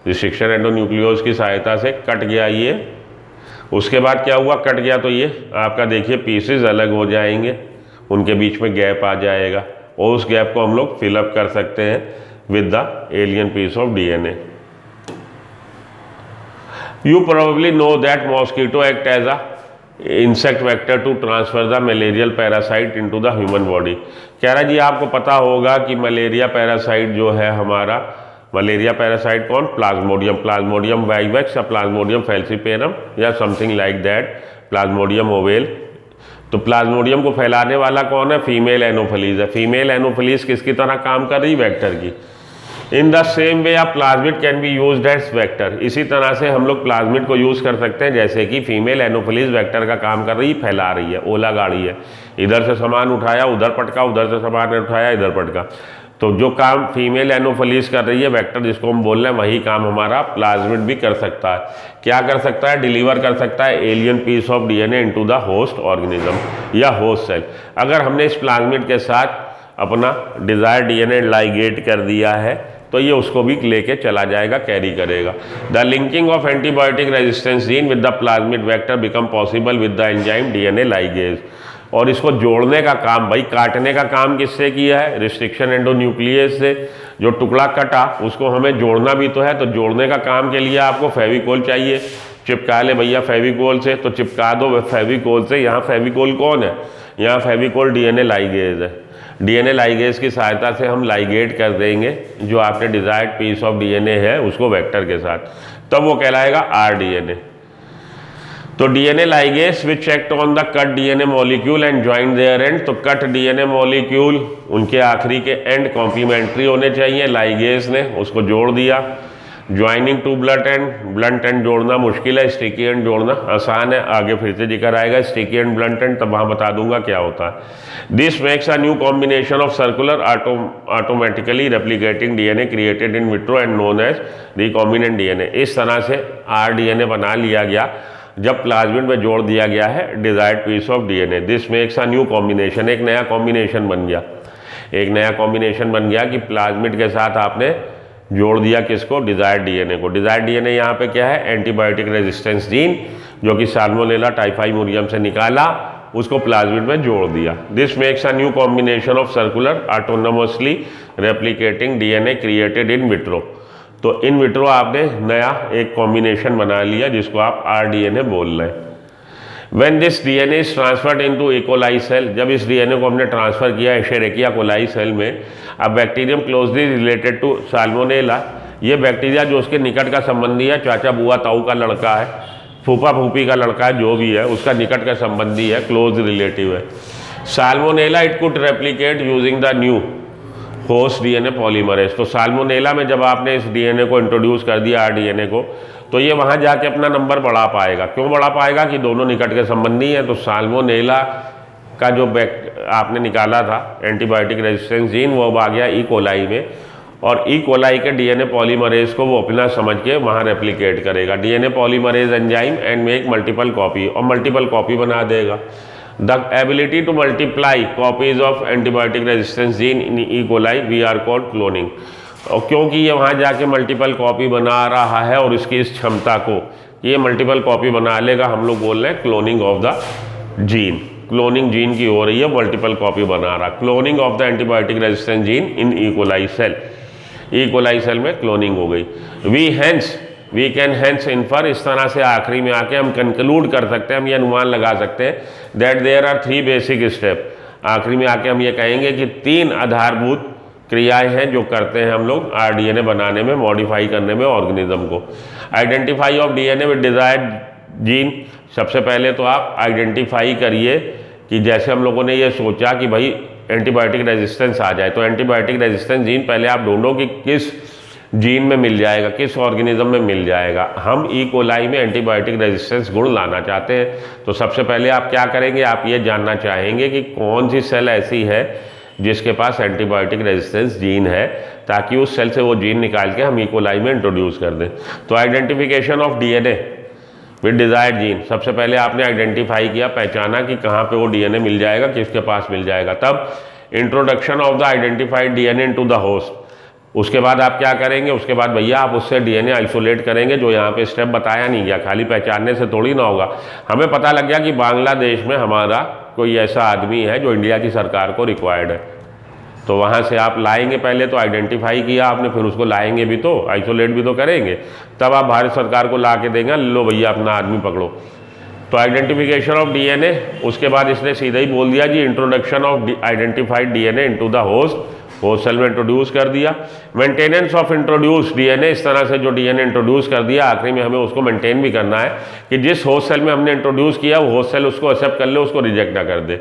रिस्ट्रिक्शन एंडोन्यूक्लियस की सहायता से कट गया ये। उसके बाद क्या हुआ? कट गया तो ये आपका देखिए पीसेस अलग हो जाएंगे, उनके बीच में गैप आ जाएगा, और उस गैप को हम लोग फिलअप कर सकते हैं with the alien piece of DNA. You probably know that mosquito act as a insect vector to transfer the malarial parasite into the human body। कह रहा जी आपको पता होगा कि मलेरिया पैरासाइट जो है हमारा, मलेरिया पैरासाइट कौन? प्लाज्मोडियम, प्लाज्मोडियम वाइवेक्स या प्लाज्मोडियम फैल्सीपेरम या something like that, Plasmodium ovale. तो प्लाज्मोडियम को फैलाने वाला कौन है? फीमेल एनोफिलीज है। फीमेल एनोफिलीज किसकी तरह काम कर रही? वेक्टर की। In the same way a plasmid can be used as vector. इसी तरह से हम लोग प्लाज्मिड को यूज़ कर सकते हैं, जैसे कि फीमेल एनोफिलीज वेक्टर का काम कर रही है, फैला रही है, ओला गाड़ी है, इधर से सामान उठाया उधर पटका, उधर से सामान उठाया इधर पटका। तो जो काम फीमेल एनोफिलीज कर रही है वेक्टर जिसको हम बोल रहे हैं, वही काम हमारा प्लाज्मिड भी कर सकता है। क्या कर सकता है? डिलीवर कर सकता है alien piece of DNA into the host organism या होस्ट सेल। अगर हमने इस प्लाज्मिड के साथ अपना डिजायर्ड डीएनए लाइगेट कर दिया है तो ये उसको भी लेके चला जाएगा, कैरी करेगा। The linking of antibiotic resistance gene with the plasmid vector become possible with the enzyme DNA ligase. और इसको जोड़ने का काम, भाई काटने का काम किससे किया है? रिस्ट्रिक्शन एंडोन्यूक्लियस से। जो टुकड़ा कटा उसको हमें जोड़ना भी तो है, तो जोड़ने का काम के लिए आपको फेविकोल चाहिए। चिपका ले भैया फेविकोल से, तो चिपका दो फेविकोल से। यहाँ फेविकोल कौन है? यहाँ फेविकोल डीएनए लाइगेज है। डीएनए लाइगेज की सहायता से हम लाइगेट कर देंगे जो आपने डिजायर्ड पीस ऑफ डीएनए है उसको वेक्टर के साथ, तब वो कहलाएगा आरडीएनए। तो DNA ligase which act on the cut DNA molecule and join their end. तो कट डीएनए मॉलिक्यूल उनके आखिरी के एंड कॉम्प्लीमेंट्री होने चाहिए। लाइगेज ने उसको जोड़ दिया। ज्वाइनिंग टू ब्लंट एंड जोड़ना मुश्किल है, स्टिकी एंड जोड़ना आसान है। आगे फिर से जिक्र आएगा स्टिकी एंड ब्लंट एंड, तब वहाँ बता दूंगा क्या होता है। This makes a new combination of circular automatically replicating DNA created in vitro and known as recombinant DNA. इस तरह से आरडीएनए बना लिया गया जब प्लाज्मिड में जोड़ दिया गया है desired piece of DNA. This makes a new combination, एक नया कॉम्बिनेशन बन गया, एक नया कॉम्बिनेशन बन गया कि प्लाज्मिड के साथ आपने जोड़ दिया किसको, डिजायर्ड डीएनए को। डिजायर्ड डीएनए यहाँ पे क्या है, एंटीबायोटिक रेजिस्टेंस जीन, जो कि साल्मोनेला टाइफाइमोरियम से निकाला, उसको प्लाज्मिड में जोड़ दिया। This makes a new combination of circular autonomously replicating DNA created in vitro. तो इन विट्रो आपने नया एक कॉम्बिनेशन बना लिया जिसको आप आरडीएनए बोल रहे हैं। When this DNA is transferred into E. coli cell, जब इस डीएनए को हमने ट्रांसफर किया एशेरेकिया कोलाई सेल में, अब bacterium closely related to Salmonella, ये बैक्टीरिया जो उसके निकट का संबंधी है, चाचा बुआ ताऊ का लड़का है, फूफा फूफी का लड़का है, जो भी है उसका निकट का संबंधी है, क्लोज रिलेटिव है। Salmonella it could replicate using the new host DNA polymerase. तो साल्मोनेला में जब आपने इस डीएनए को इंट्रोड्यूस कर दिया आरडीएनए को, तो ये वहाँ जाके अपना नंबर बढ़ा पाएगा। क्यों बढ़ा पाएगा कि दोनों निकट के संबंधी हैं। तो साल्मोनेला का जो आपने निकाला था एंटीबायोटिक रेजिस्टेंस जीन, वो अब आ गया ई कोलाई में, और ई कोलाई के डीएनए पॉलीमरेज को वो अपना समझ के वहाँ रेप्लिकेट करेगा। DNA polymerase enzyme and make multiple copy, और मल्टीपल कॉपी बना देगा। The ability to multiply copies of antibiotic resistance gene in E coli we are called cloning. और क्योंकि ये वहाँ जाके मल्टीपल कॉपी बना रहा है और इसकी इस क्षमता को ये मल्टीपल कॉपी बना लेगा, हम लोग बोल रहे हैं cloning of the gene. Cloning gene की हो रही है, मल्टीपल कॉपी बना रहा। Cloning of the antibiotic resistance gene in E coli cell, E coli cell में क्लोनिंग हो गई। वी कैन हेंस इन्फर, इस तरह से आखिरी में आके हम कंक्लूड कर सकते हैं, हम ये अनुमान लगा सकते हैं that there are 3 basic step. आखिरी में आके हम ये कहेंगे कि 3 आधारभूत क्रियाएं हैं जो करते हैं हम लोग आरडीएनए बनाने में, मॉडिफाई करने में ऑर्गेनिज्म को। Identify of DNA with desired gene, सबसे पहले तो आप आइडेंटिफाई करिए कि जैसे हम लोगों ने ये सोचा कि भाई एंटीबायोटिक रेजिस्टेंस आ जाए, तो एंटीबायोटिक रेजिस्टेंस जीन पहले आप ढूंढो कि किस जीन में मिल जाएगा, किस ऑर्गेनिज्म में मिल जाएगा। हम ई कोलाई में एंटीबायोटिक रेजिस्टेंस गुण लाना चाहते हैं, तो सबसे पहले आप क्या करेंगे, आप ये जानना चाहेंगे कि कौन सी सेल ऐसी है जिसके पास एंटीबायोटिक रेजिस्टेंस जीन है, ताकि उस सेल से वो जीन निकाल के हम ई कोलाई में इंट्रोड्यूस कर दें। तो identification of DNA with desired gene, सबसे पहले आपने आइडेंटिफाई किया, पहचाना कि कहाँ पे वो डीएनए मिल जाएगा, किसके पास मिल जाएगा। तब introduction of the identified DNA into the host, उसके बाद आप क्या करेंगे, उसके बाद भैया आप उससे डीएनए आइसोलेट करेंगे, जो यहाँ पे स्टेप बताया नहीं गया। खाली पहचानने से थोड़ी ना होगा। हमें पता लग गया कि बांग्लादेश में हमारा कोई ऐसा आदमी है जो इंडिया की सरकार को रिक्वायर्ड है, तो वहाँ से आप लाएंगे। पहले तो आइडेंटिफाई किया आपने, फिर उसको लाएंगे भी तो, आइसोलेट भी तो करेंगे, तब आप भारत सरकार को ला के देंगे, लो भैया अपना आदमी पकड़ो। तो आइडेंटिफिकेशन ऑफ डीएनए, उसके बाद इसने सीधा ही बोल दिया ji introduction of identified DNA into the host cell में इंट्रोड्यूस कर दिया। मेंटेनेंस ऑफ इंट्रोड्यूस डीएनए, इस तरह से जो डीएनए इंट्रोड्यूस कर दिया, आखिरी में हमें उसको मेंटेन भी करना है कि जिस होस्ट सेल में हमने इंट्रोड्यूस किया वो होस्ट सेल उसको एक्सेप्ट कर ले, उसको रिजेक्ट ना कर दे।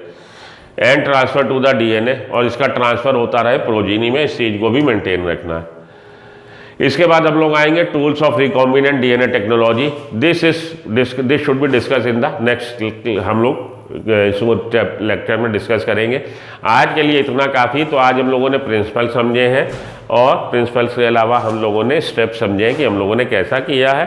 And transfer to the DNA, और इसका ट्रांसफर होता रहे प्रोजीनी में, इस चीज़ को भी मेंटेन रखना है। इसके बाद हम लोग आएंगे tools of recombinant DNA technology. This should be discuss in the next, हम लोग इसको लेक्चर में डिस्कस करेंगे। आज के लिए इतना काफ़ी। तो आज हम लोगों ने प्रिंसिपल समझे हैं, और प्रिंसिपल्स के अलावा हम लोगों ने स्टेप समझे हैं कि हम लोगों ने कैसा किया है,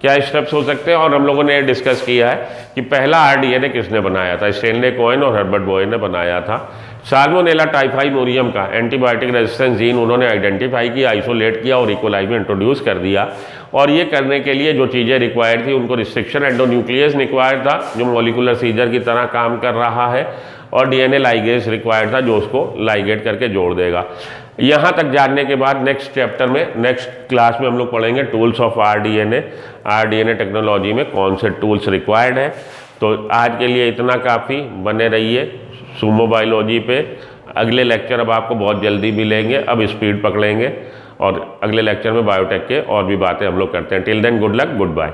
क्या स्टेप्स हो सकते हैं। और हम लोगों ने ये डिस्कस किया है कि पहला आरडीएनए किसने बनाया था, स्टेनले कोहेन और हर्बर्ट बोये ने बनाया था। साल्मोनेला टाइफाइमोरियम का एंटीबायोटिक रेजिस्टेंस जीन उन्होंने आइडेंटिफाई किया, आइसोलेट किया और ई कोलाई में इंट्रोड्यूस कर दिया। और ये करने के लिए जो चीज़ें रिक्वायर्ड थी, उनको रिस्ट्रिक्शन एंडोन्यूक्लियस रिक्वायर्ड था जो मॉलिक्यूलर सीजर की तरह काम कर रहा है, और डीएनए लाइगेज रिक्वायर्ड था जो उसको लाइगेट करके जोड़ देगा। यहाँ तक जानने के बाद नेक्स्ट चैप्टर में, नेक्स्ट क्लास में हम लोग पढ़ेंगे टूल्स ऑफ आरडीएनए टेक्नोलॉजी में कौन से टूल्स रिक्वायर्ड है। तो आज के लिए इतना काफ़ी। बने रहिए सुमो बायोलॉजी पे। अगले लेक्चर अब आपको बहुत जल्दी मिलेंगे, अब स्पीड पकड़ेंगे, और अगले लेक्चर में बायोटेक के और भी बातें हम लोग करते हैं। Till then good luck, good bye.